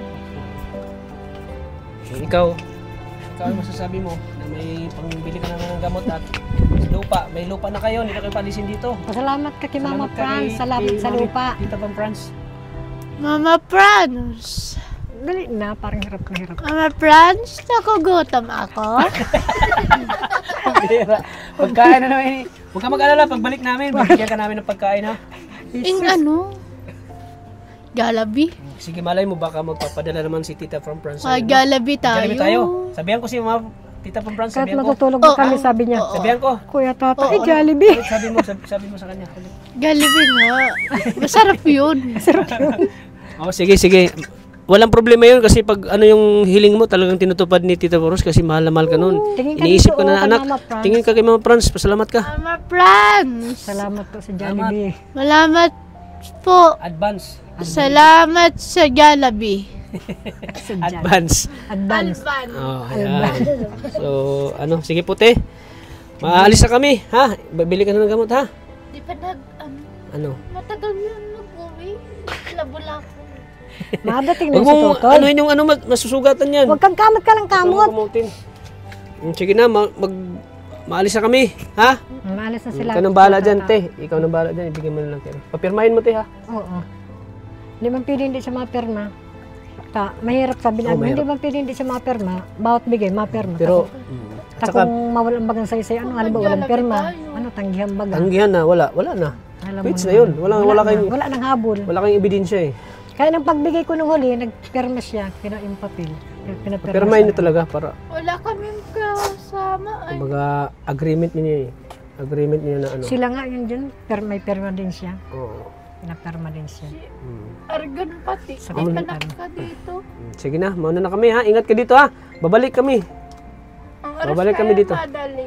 Speaker 1: Ikaw ang masasabi mo na may pangbili ka na ng gamot at lupa. May lupa na kayo, hindi na kayo palisin dito.
Speaker 2: Pasalamat ka kay Mama
Speaker 1: Salamat ka
Speaker 2: Franz,
Speaker 1: kay-
Speaker 2: salamat
Speaker 1: kay
Speaker 2: sa
Speaker 1: Mami
Speaker 2: lupa.
Speaker 1: Tita from France.
Speaker 4: Mama Franz.
Speaker 2: Dali na, parang hirap na hirap.
Speaker 4: Mama Franz, nakugutom ako.
Speaker 1: Pagkain na namin. Huwag ka mag-alala, pagbalik namin, bibigyan ka namin ng pagkain ha.
Speaker 4: Ing ano? Jollibee?
Speaker 1: Sige, malay mo baka magpapadala naman si Tita from France.
Speaker 4: Jollibee tayo.
Speaker 1: Jollibee tayo. Sabihan ko si Mama Tita from France,
Speaker 2: Kahit
Speaker 1: sabihan ko.
Speaker 2: matutulog na kami, sabi niya,
Speaker 1: Sabihan ko.
Speaker 2: Kuya Tata, Jollibee.
Speaker 1: Sabi mo sa kanya.
Speaker 4: Jollibee nga. Masarap yun.
Speaker 1: Oh, sige. Walang problema yun kasi pag ano yung hiling mo talagang tinutupad ni Tita Boros kasi mahal na mahal ka nun.
Speaker 2: Tingin ka
Speaker 1: Iniisip
Speaker 2: dito,
Speaker 1: ko na
Speaker 2: kay
Speaker 1: anak.
Speaker 2: Mama Franz.
Speaker 1: Tingin ka kay Mama France. Pasalamat ka.
Speaker 4: Mama Franz.
Speaker 2: Salamat po sa Jollibee.
Speaker 4: Salamat po.
Speaker 1: Advance.
Speaker 4: Salamat sa Jollibee.
Speaker 1: Advance.
Speaker 2: Advance.
Speaker 1: Oh, ayan. So, sige puti. Maalis na kami, ha? Bili ka na ng gamot, ha?
Speaker 4: Di pa
Speaker 1: Ano?
Speaker 4: matagal yun nag-uwi. Labo-labo.
Speaker 2: Madating
Speaker 1: Huwag
Speaker 2: na si
Speaker 1: mong
Speaker 2: Totoy.
Speaker 1: anuhin yung masusugatan yan.
Speaker 2: Huwag kang kamot ka ng kamot.
Speaker 1: Kamutin. Sige na, maalis na kami, ha?
Speaker 2: Maalis na sila.
Speaker 1: Ikaw nang bahala dyan, te. Ikaw nang bahala dyan, ibigay mo na lang kayo. Papirmahin mo, te, ha?
Speaker 2: Oo. Hindi man pwede hindi siya mapirma. Mahirap sabihin namin,
Speaker 1: mahirap.
Speaker 2: hindi man pwede hindi siya mapirma. Bawat bigay, mapirma.
Speaker 1: Pero,
Speaker 2: At
Speaker 1: saka,
Speaker 2: kung mawalang bagang saysay, ano, alam ba, walang pirma. Ano, tanggihan baga.
Speaker 1: tanggihan na, wala na.
Speaker 2: Alam mo
Speaker 1: Quits na
Speaker 2: naman.
Speaker 1: yun. Wala kayong,
Speaker 2: Wala nang habol.
Speaker 1: wala kayong ebidensya, eh.
Speaker 2: Kaya nang pagbigay ko nung huli, nagpirma siya, yung papel. Pinapirma
Speaker 1: Papirmahin
Speaker 2: siya.
Speaker 1: nyo talaga para,
Speaker 3: Wala kaming kasama. Ay,
Speaker 1: kumbaga, agreement niyo eh. Agreement niyo na ano.
Speaker 2: Sila nga yun dyan, may pirma din siya.
Speaker 1: Oo.
Speaker 2: Pinapirma din siya.
Speaker 3: argan pati.
Speaker 2: Sa
Speaker 3: May
Speaker 2: kapitan.
Speaker 3: anak ka dito.
Speaker 1: Sige na, mauna na kami, ha? Ingat ka dito, ha? Babalik kami.
Speaker 3: Ang oras
Speaker 1: Babalik kami
Speaker 3: kaya
Speaker 1: dito.
Speaker 3: madali.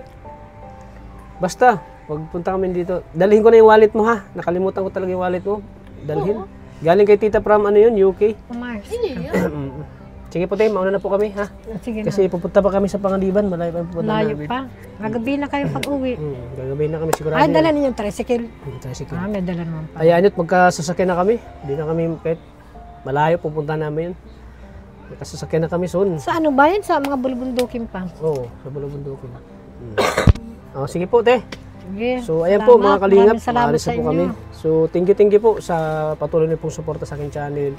Speaker 1: Basta, pag punta kami dito, dalhin ko na yung wallet mo, ha? Nakalimutan ko talaga yung wallet mo. Dalhin. Galing kay Tita from ano yun, UK.
Speaker 2: Umars.
Speaker 1: Sige po tayo, mauna na po kami, ha?
Speaker 2: Sige na.
Speaker 1: Kasi pupunta pa kami sa Panganiban, malayo pa yung pupunta
Speaker 2: Layo
Speaker 1: namin.
Speaker 2: pa. Gagabi na kayo pag-uwi.
Speaker 1: Gagabihin na kami sigurado.
Speaker 2: Ay, dala ninyo yung tricycle.
Speaker 1: Tricycle.
Speaker 2: May dala naman pa.
Speaker 1: Hayaan nyo't magkasasakyan na kami. Hindi na kami kahit malayo pupunta namin yun. Magkasasakyan na kami soon.
Speaker 2: Sa ano ba yan? Sa mga bulubundukin pa.
Speaker 1: Oo, sa Bulabundukin. Oh, sige po, te.
Speaker 2: Sige.
Speaker 1: So, ayan po mga kalingap,
Speaker 2: Maraming salamat
Speaker 1: maalis na
Speaker 2: sa
Speaker 1: po
Speaker 2: inyo.
Speaker 1: kami. So, thank you po sa patuloy niyo pong suporta sa aking channel.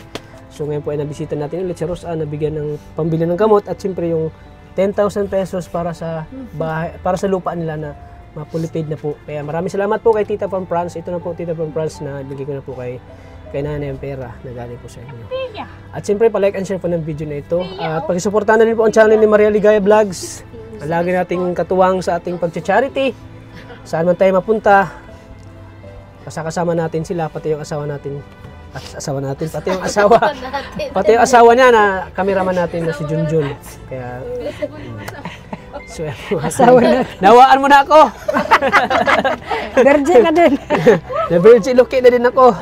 Speaker 1: So, ngayon po ay nabisita natin ulit si Rosa, nabigyan ng pambili ng gamot at siyempre yung 10,000 pesos para sa bahay, para sa lupa nila na mapulipid na po. Kaya maraming salamat po kay Tita from France. Ito na po Tita from France na bigay ko na po kay nanay ang pera na galing po sa inyo. At siyempre pa-like and share po ng video na ito. At pag-suportahan na rin po ang channel ni Maria Ligaya Vlogs. Ang lagi nating katuwang sa ating pag-charity. Saan man tayo mapunta, kasama natin sila, pati yung asawa natin. Pati yung asawa. Pati yung asawa niya na kameraman natin na si Junjun. Kaya, so,
Speaker 2: Asawa natin.
Speaker 1: nawaan mo na ako.
Speaker 2: Virgin ka din.
Speaker 1: Na-virgin looking na din ako.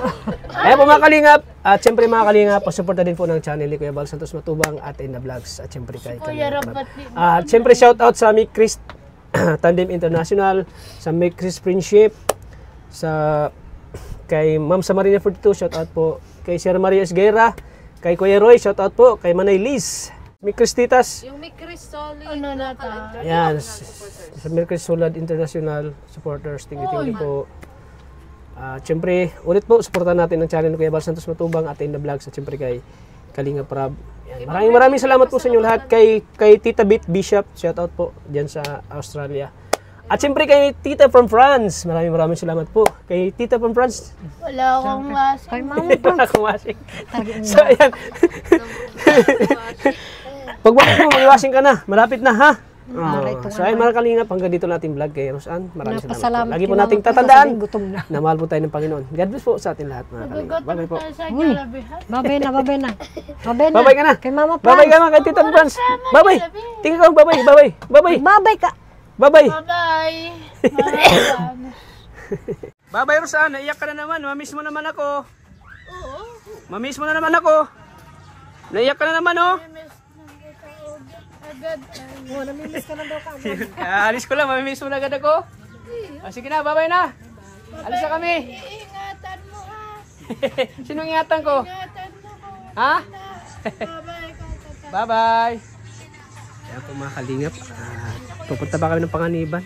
Speaker 1: Ayan po mga kalingap. At syempre mga kalingap, pasuporta din po ng channel ni Kuya Bal Santos Matubang at Inna Vlogs. At syempre kay
Speaker 3: Kuya
Speaker 1: Kalingap.
Speaker 3: Robert.
Speaker 1: At syempre shout out sa Mick Chris Tandem International, sa Mick Chris Friendship, sa kay Ma'am Samarina 42, shout out po. Kay Sir Maria Esguera, kay Kuya Roy, shout out po. Kay Manay Liz, Mick Cristitas.
Speaker 3: Yung may Cristol. Ano na ta?
Speaker 1: Ayan, sa Mercury Solid International supporters, tingin po. Siyempre, ulit po, supportan natin ang channel ng Kuya Bal Santos Matubang at Inna Vlogs at siyempre kay Kalinga Prab. Ayan, maraming salamat po sa inyo lahat. Kay Tita Bit Bishop, shout out po dyan sa Australia. At siyempre kay Tita from France, maraming salamat po. Kay Tita from France,
Speaker 3: Wala akong mas.
Speaker 2: Kay mama
Speaker 1: hindi
Speaker 2: pa.
Speaker 1: pa ako washing. So, ayan. Pagwashing mo, mag-washing ka na. Malapit na, ha? So, ayun mga kalingap, hanggang dito natin vlog kay Rosan. Maraming salamat po.
Speaker 2: Napasalamat
Speaker 1: Lagi po
Speaker 2: kay
Speaker 1: nating
Speaker 2: Mama Pres,
Speaker 1: tatandaan
Speaker 2: sabihin, gutom na.
Speaker 1: na mahal po tayo ng Panginoon. God bless po sa atin lahat mga kalingap. Bye-bye po.
Speaker 3: Sa Jollibee.
Speaker 2: Babay na. Babay na.
Speaker 1: Bye-bye ka na.
Speaker 2: Kay Mama
Speaker 1: Bye-bye
Speaker 2: Franz.
Speaker 1: ka na kay Tita France. Bye-bye. Tingnan ka, bye-bye. Bye-bye.
Speaker 2: Babay ka.
Speaker 1: Bye-bye.
Speaker 3: Bye-bye.
Speaker 1: Bye-bye, Rosan. Naiyak ka na naman. Mamiss mo naman ako.
Speaker 3: Oo.
Speaker 1: Mamiss mo na naman ako. Naiyak ka na naman, oh.
Speaker 3: Agad.
Speaker 2: Oh, namimiss ka na daw ka.
Speaker 1: Alis ko lang. Mamimiss mo na agad ako. Sige na, bye-bye na. Alis na kami.
Speaker 3: Iingatan mo ha.
Speaker 1: Sino ingatan ko?
Speaker 3: Ingatan mo ko.
Speaker 1: Ha?
Speaker 3: Bye-bye.
Speaker 1: Bye-bye. Kaya po mga kalingap. Pupunta pa kami ng Panganiban.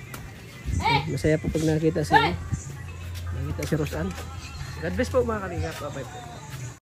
Speaker 1: Masaya po pag nakita si Rosan. God bless po mga kalingap. Bye-bye po.